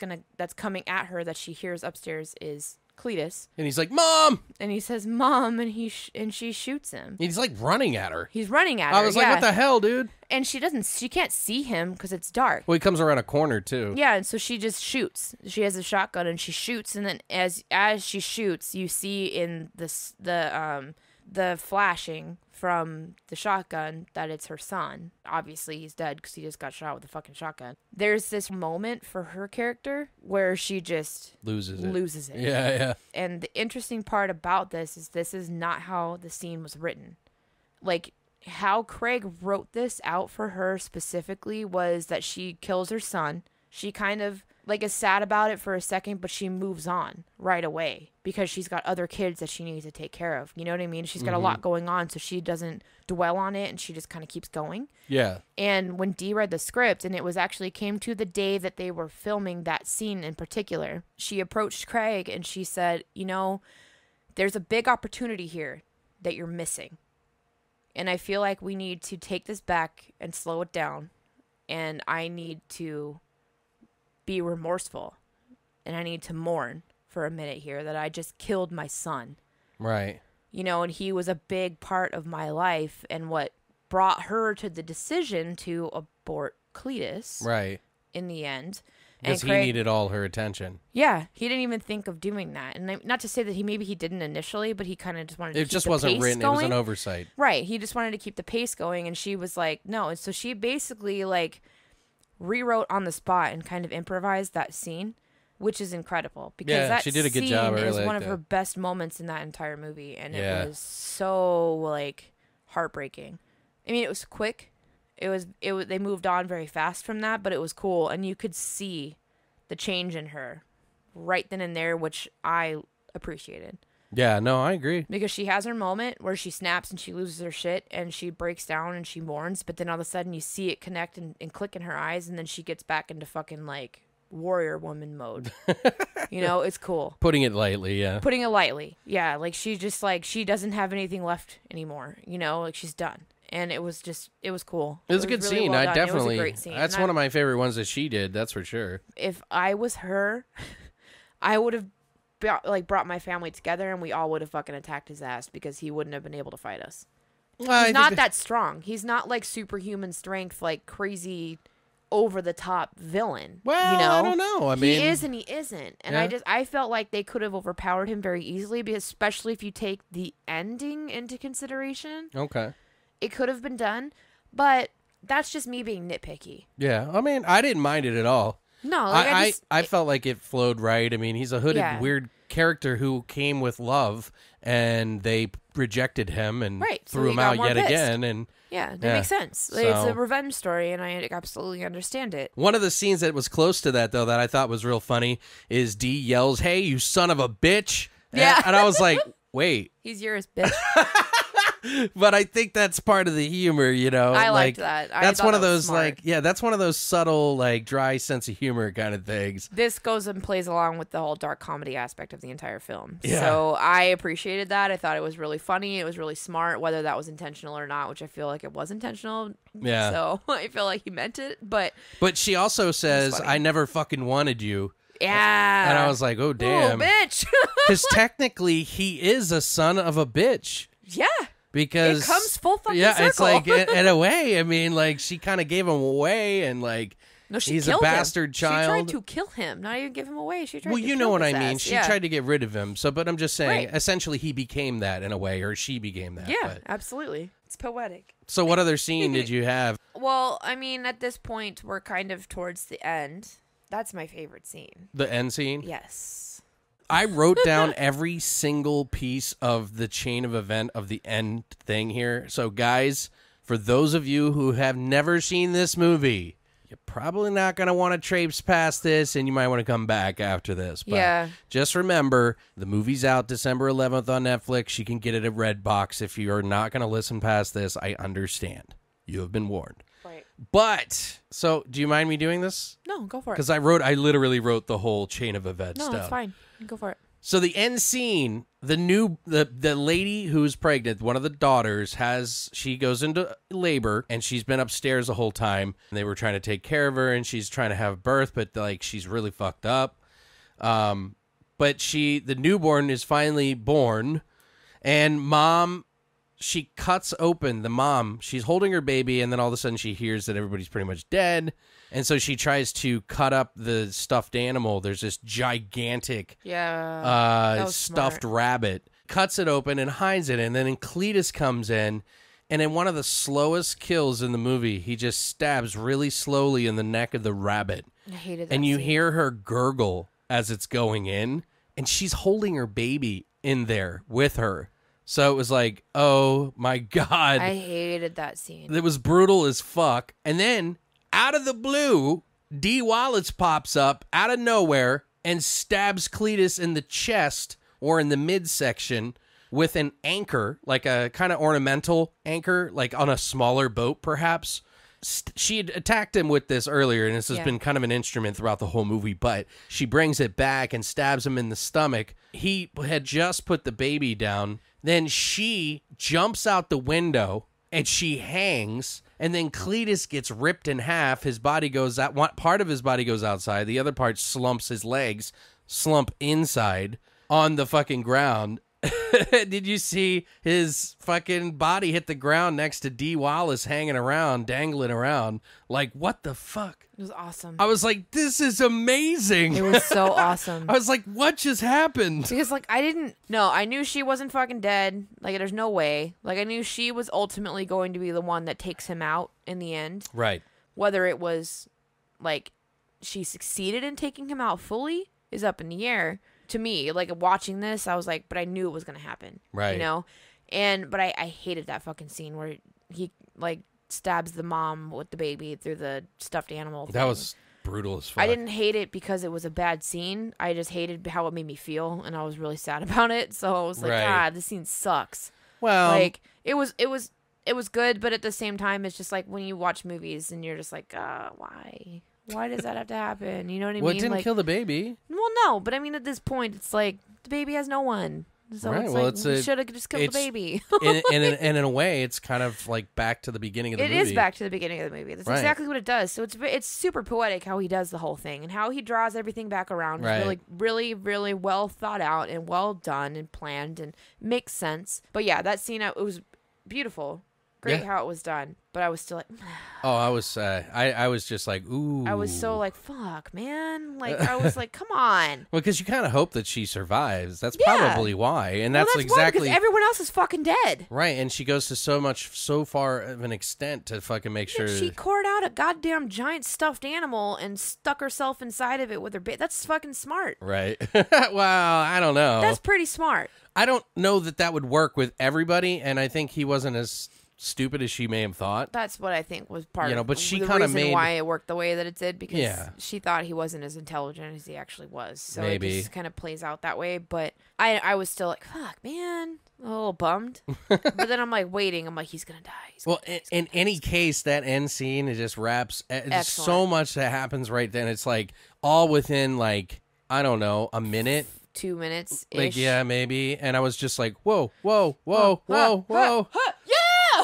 coming at her that she hears upstairs is Cletus. And he's like, Mom! And he says, Mom, and she shoots him. He's like running at her. He's running at her. I was like, what the hell, dude? And she can't see him because it's dark. Well, he comes around a corner, too. Yeah, and so she just shoots. She has a shotgun and she shoots, and then as she shoots, you see in the flashing from the shotgun that it's her son. Obviously, he's dead because he just got shot with a fucking shotgun. There's this moment for her character where she just loses it. Yeah. And the interesting part about this is not how the scene was written. Like, how Craig wrote this out for her specifically was that she kills her son. She kind of, like, is sad about it for a second, but she moves on right away because she's got other kids that she needs to take care of. You know what I mean? She's got a lot going on, so she doesn't dwell on it, and she just kind of keeps going. Yeah. And when Dee read the script, and it was actually came to the day that they were filming that scene in particular, she approached Craig and she said, you know, there's a big opportunity here that you're missing. And I feel like we need to take this back and slow it down. And I need to be remorseful. And I need to mourn for a minute here that I just killed my son. Right. You know, and he was a big part of my life and what brought her to the decision to abort Cletus. Right. In the end. Because he needed all her attention. Yeah, he didn't even think of doing that. And not to say that he didn't initially, but he kind of just wanted to keep the pace going. It just wasn't written. It was an oversight. Right. He just wanted to keep the pace going, and she was like, no. And so she basically, like, rewrote on the spot and kind of improvised that scene, which is incredible. Because that she did a good job. scene is one of her best moments in that entire movie. And it was so, like, heartbreaking. I mean, it was quick. It was they moved on very fast from that, but it was cool, and you could see the change in her right then and there, which I appreciated. Yeah, no, I agree. Because she has her moment where she snaps and she loses her shit and she breaks down and she mourns, but then all of a sudden you see it connect and click in her eyes, and then she gets back into fucking, like, warrior woman mode. You know, it's cool. Putting it lightly, yeah. Putting it lightly, yeah. Like, she just, like, she doesn't have anything left anymore, you know? Like, she's done. And it was cool. It was a good really scene. well I done. definitely. It was a great scene. That's one of my favorite ones that she did. That's for sure. If I was her, I would have brought my family together, and we all would have fucking attacked his ass because he wouldn't have been able to fight us. He's not that strong. He's not like superhuman strength, like crazy over the top villain. Well, you know? I don't know. I mean, he is and he isn't. And I felt like they could have overpowered him very easily, because especially if you take the ending into consideration. Okay. It could have been done, but that's just me being nitpicky. Yeah, I mean, I didn't mind it at all. No, like I felt like it flowed right. I mean, he's a hooded, weird character who came with love, and they rejected him and threw him out yet again. And that makes sense. Like, it's a revenge story, and I absolutely understand it. One of the scenes that was close to that, though, that I thought was real funny is Dee yells, "Hey, you son of a bitch!" And I was like, wait. He's yours, bitch. But I think that's part of the humor, you know. I liked that. That's one of those that's one of those subtle, like, dry sense of humor kind of things. This goes and plays along with the whole dark comedy aspect of the entire film. Yeah. So I appreciated that. I thought it was really funny. It was really smart, whether that was intentional or not, which I feel like it was intentional. Yeah. So I feel like he meant it, but she also says, "I never fucking wanted you." Yeah. And I was like, oh, damn. Oh, bitch. Because technically, he is a son of a bitch. Yeah. Because it comes full fucking circle. It's like, in a way, I mean, like, she kind of gave him away, and, like, no, he's a bastard child. She tried to kill him, not even give him away. She tried to kill him. Well, you know what I mean. Ass. She tried to get rid of him. So, but I'm just saying, Right. essentially, he became that in a way, or she became that. Yeah, absolutely. It's poetic. So what other scene did you have? Well, I mean, at this point, we're kind of towards the end. That's my favorite scene. The end scene? Yes. I wrote down every single piece of the chain of event of the end thing here. So, guys, for those of you who have never seen this movie, you're probably not going to want to traipse past this, and you might want to come back after this. But Yeah. just remember, the movie's out December 11th on Netflix. You can get it at Redbox. If you're not going to listen past this, I understand. You have been warned. Right. But, so, do you mind me doing this? No, go for it. Because I literally wrote the whole chain of events No, stuff. it's fine. Go for it. So the end scene, the lady who's pregnant, one of the daughters she goes into labor, and she's been upstairs the whole time. They were trying to take care of her, and she's trying to have birth, but like she's really fucked up. But the newborn is finally born, and she cuts open the mom. She's holding her baby, and then all of a sudden she hears that everybody's pretty much dead. And so she tries to cut up the stuffed animal. There's this gigantic stuffed rabbit. Cuts it open and hides it. And then Cletus comes in, and in one of the slowest kills in the movie, he just stabs really slowly in the neck of the rabbit. I hated that And you scene. hear her gurgle as it's going in, and she's holding her baby in there with her. So it was like, oh my God. I hated that scene. It was brutal as fuck. And then, out of the blue, Dee Wallace pops up out of nowhere and stabs Cletus in the chest or in the midsection with an anchor, like a kind of ornamental anchor, like on a smaller boat, perhaps. She had attacked him with this earlier, and this has been kind of an instrument throughout the whole movie, but she brings it back and stabs him in the stomach. He had just put the baby down. Then she jumps out the window, and she hangs, and then Cletus gets ripped in half. His body goes out. One part of his body goes outside. The other part slumps, his legs slump inside on the fucking ground. Did you see his fucking body hit the ground next to Dee Wallace hanging around, dangling around? Like, what the fuck? It was awesome. I was like, this is amazing. It was so awesome. I was like, what just happened? Because, like, I knew she wasn't fucking dead. Like, there's no way. Like, I knew she was ultimately going to be the one that takes him out in the end. Right. Whether it was, like, she succeeded in taking him out fully is up in the air. To me, like, watching this, I was like, but I knew it was going to happen. Right. You know? But I hated that fucking scene where he, like, stabs the mom with the baby through the stuffed animal thing. That was brutal as fuck. I didn't hate it because it was a bad scene. I just hated how it made me feel, and I was really sad about it. So I was like, God, this scene sucks. Well, like, it was good, but at the same time, it's just like when you watch movies and you're just like, why? Why does that have to happen? You know what I mean? Well, it didn't like, kill the baby. Well, no, but I mean, at this point, it's like the baby has no one. So Right, it's well, like, we should have just killed the baby. and in a way, it's kind of like back to the beginning of the movie. It is back to the beginning of the movie. That's Right. exactly what it does. So it's super poetic how he does the whole thing and how he draws everything back around. It's Right. really, really, really well thought out and well done and planned and makes sense. But yeah, that scene, it was beautiful. Great how it was done. But I was still like, oh, I was just like, ooh. I was so like, fuck, man. Like, I was like, come on. Well, because you kind of hope that she survives. That's probably why. And that's why, exactly. because everyone else is fucking dead. Right, and she goes to so far of an extent to fucking make sure. She cored out a goddamn giant stuffed animal and stuck herself inside of it with her baby. That's fucking smart. Right. Well, I don't know. That's pretty smart. I don't know that would work with everybody, and I think he wasn't as stupid as she may have thought. That's what I think was part of but she the kind of reason made why it worked the way that it did, because Yeah. she thought he wasn't as intelligent as he actually was. So Maybe. it just kind of plays out that way. But I was still like, fuck, man. A little bummed. But then I'm like waiting. I'm like, he's going to die. Well, in any case, that end scene, it just wraps. There's so much that happens right then. It's like all within, like, I don't know, a minute. 2 minutes. Like, yeah, maybe. And I was just like, whoa, whoa, whoa, whoa, whoa. Yeah!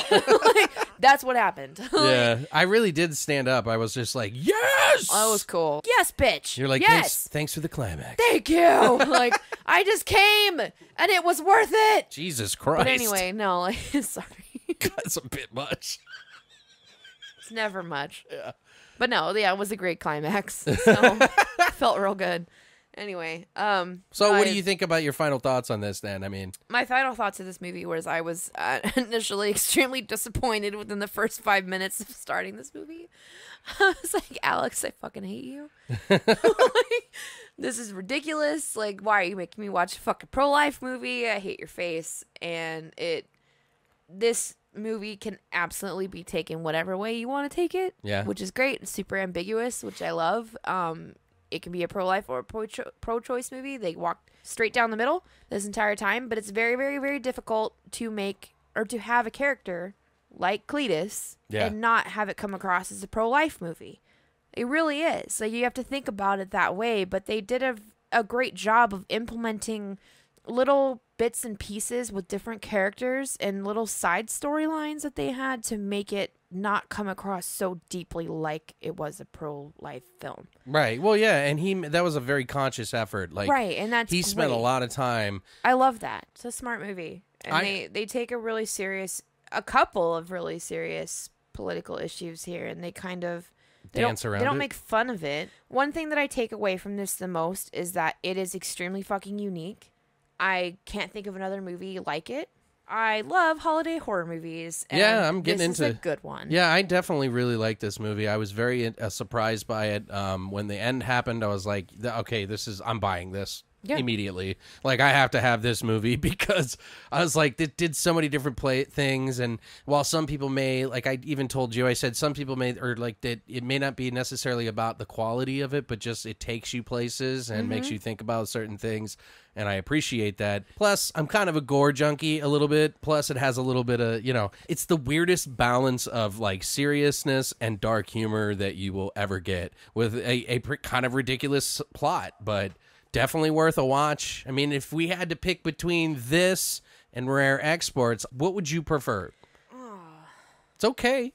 Like, that's what happened. Yeah, I really did stand up. I was just like, yes! That was cool. Yes, bitch. You're like, yes. thanks for the climax. Thank you. Like, I just came and it was worth it. Jesus Christ. But anyway, no, like, sorry. That's a bit much. It's never much. Yeah. But no, yeah, it was a great climax. So felt real good. Anyway, So what do you think about your final thoughts on this then? I mean, my final thoughts of this movie was I was initially extremely disappointed within the first 5 minutes of starting this movie. I was like, Alex, I fucking hate you. Like, this is ridiculous. Like, why are you making me watch a fucking pro-life movie? I hate your face. And this movie can absolutely be taken whatever way you want to take it. Yeah. Which is great. It's super ambiguous, which I love. It can be a pro-life or a pro-choice movie. They walk straight down the middle this entire time, but it's very, very, very difficult to make or to have a character like Cletus and not have it come across as a pro-life movie. It really is. So you have to think about it that way, but they did a great job of implementing little bits and pieces with different characters and little side storylines that they had to make it not come across so deeply like it was a pro-life film. right. Well, yeah, and that was a very conscious effort. Like, Right, and that's he spent a great. lot of time. I love that. It's a smart movie. And they take a couple of really serious political issues here, and they kind of Dance around They don't it. make fun of it. One thing that I take away from this the most is that it is extremely fucking unique. I can't think of another movie like it. I love holiday horror movies. And Yeah, I'm getting this into is a good one. Yeah, I definitely really like this movie. I was very surprised by it. When the end happened, I was like, okay, I'm buying this immediately. Like, I have to have this movie because I was like, it did so many different things. And while some people may, like I even told you, I said some people may, or like that it may not be necessarily about the quality of it, but just it takes you places and makes you think about certain things. And I appreciate that. Plus, I'm kind of a gore junkie a little bit. Plus, it has a little bit of, it's the weirdest balance of like seriousness and dark humor that you will ever get with a kind of ridiculous plot, but definitely worth a watch. I mean, if we had to pick between this and Rare Exports, what would you prefer? It's okay.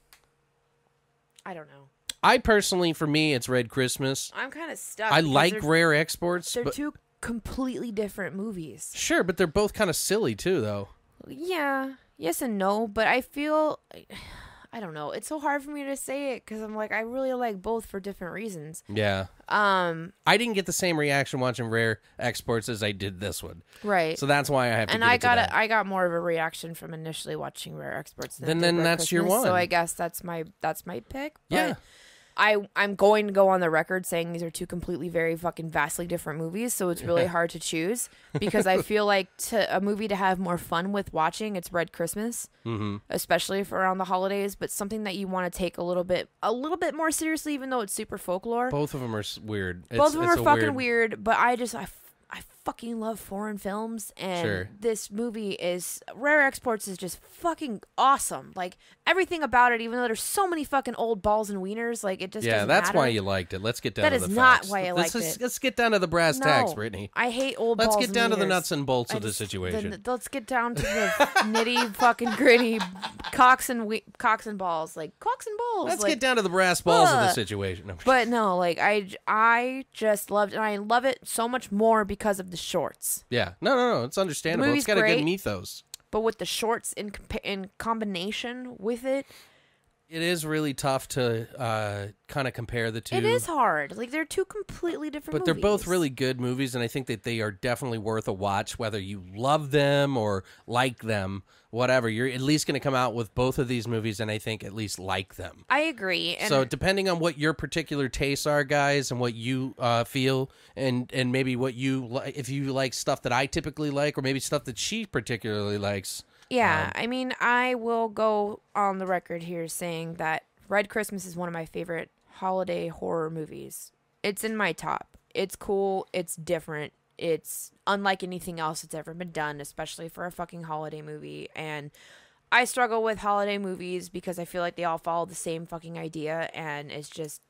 I don't know. I personally, for me, it's Red Christmas. I'm kind of stuck. I because like Rare Exports. They're but two completely different movies. Sure, but they're both kind of silly too, though. Yeah. Yes and no, but I feel... I don't know. It's so hard for me to say it because I'm like, I really like both for different reasons. Yeah. I didn't get the same reaction watching Rare Exports as I did this one. Right. So that's why I have to. And give it to that. I got more of a reaction from initially watching Rare Exports. Then Red that's your Christmas, one. So I guess that's my pick. But Yeah. I'm going to go on the record saying these are two completely very fucking vastly different movies, so it's really hard to choose because I feel like a movie to have more fun with watching, it's Red Christmas, especially for around the holidays, but something that you want to take a little bit more seriously, even though it's super folklore. Both of them are weird. Both of them are fucking weird, but I fucking love foreign films, and this movie is Rare Exports is just fucking awesome. Like everything about it, even though there's so many fucking old balls and wieners, like it just doesn't that's matter. why you liked it. Let's get down to the facts. That is not why I liked it. Let's get down to the brass tacks, Brittany. I hate old Let's balls get and down to the wieners. nuts and bolts of the situation. Let's get down to the nitty fucking gritty cocks and balls, like cocks and balls. Let's like, get down to the brass balls of the situation. But no, like I just loved it, and I love it so much more because of the shorts. Yeah, no, it's understandable. The It's got movie's a good great. mythos. But with the shorts in combination with it, It is really tough to kind of compare the two. it is hard. Like they're two completely different But they're both movies. really good movies, and I think that they are definitely worth a watch, whether you love them or like them, whatever. You're at least going to come out with both of these movies, and I think at least like them. I agree. And So depending on what your particular tastes are, guys, and what you feel, and maybe what you if you like stuff that I typically like, or maybe stuff that she particularly likes. yeah, I mean, I will go on the record here saying that Red Christmas is one of my favorite holiday horror movies. It's in my top. It's cool. It's different. It's unlike anything else that's ever been done, especially for a fucking holiday movie. And I struggle with holiday movies because I feel like they all follow the same fucking idea, and it's just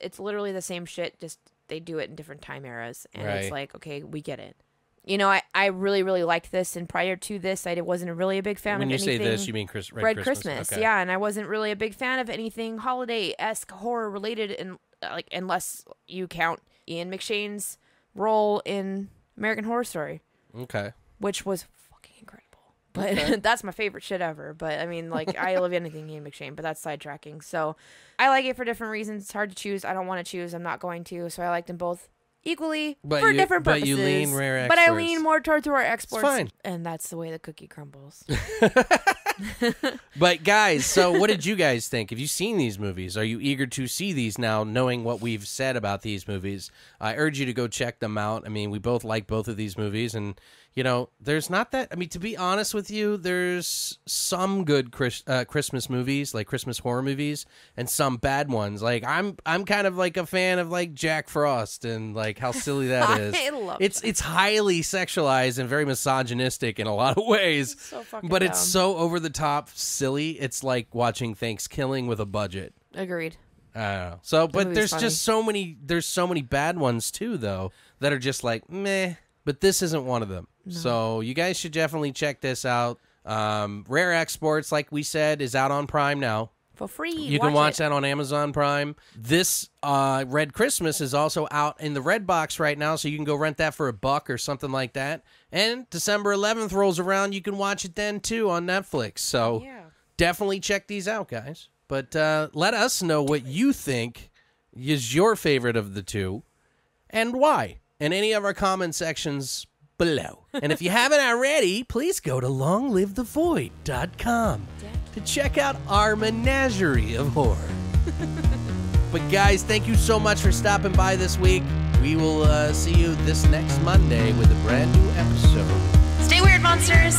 it's literally the same shit, just they do it in different time eras. And Right. it's like, okay, we get it. You know, I really, really liked this, and prior to this, I wasn't really a big fan When of you anything. say this, you mean Red Christmas. Okay. Yeah, and I wasn't really a big fan of anything holiday-esque horror related, and like unless you count Ian McShane's role in American Horror Story, Okay. which was fucking incredible. But that's my favorite shit ever. But I mean, like, I love anything Ian McShane, but that's sidetracking. So I like it for different reasons. It's hard to choose. I don't want to choose. I'm not going to. So I like them both equally But for you- different but purposes. you lean rare But I exports. lean more towards rare exports. fine. And that's the way the cookie crumbles. But guys, so what did you guys think? Have you seen these movies? Are you eager to see these now, knowing what we've said about these movies? I urge you to go check them out. I mean, we both like both of these movies, and you know, there's not that. I mean, to be honest with you, there's some good Christmas movies, like Christmas horror movies, and some bad ones. Like I'm kind of like a fan of like Jack Frost and like how silly that is. I love it's highly sexualized and very misogynistic in a lot of ways. So fucking But it's dumb. so over the top silly. It's like watching Thanksgiving with a budget. Agreed. I don't know. So, but movie's there's funny. just so many. There's so many bad ones too, though, that are just like meh. But this isn't one of them. So you guys should definitely check this out. Rare Exports, like we said, is out on Prime now. For free. You can watch it. that on Amazon Prime. This Red Christmas is also out in the Red Box right now, so you can go rent that for $1 or something like that. And December 11th rolls around, you can watch it then too on Netflix. So Yeah. definitely check these out, guys. But let us know what you think is your favorite of the two and why in any of our comment sections below. And if you haven't already, please go to longlivethevoid.com to check out our menagerie of horror. But guys, thank you so much for stopping by this week. We will see you this next Monday with a brand new episode. Stay weird, monsters.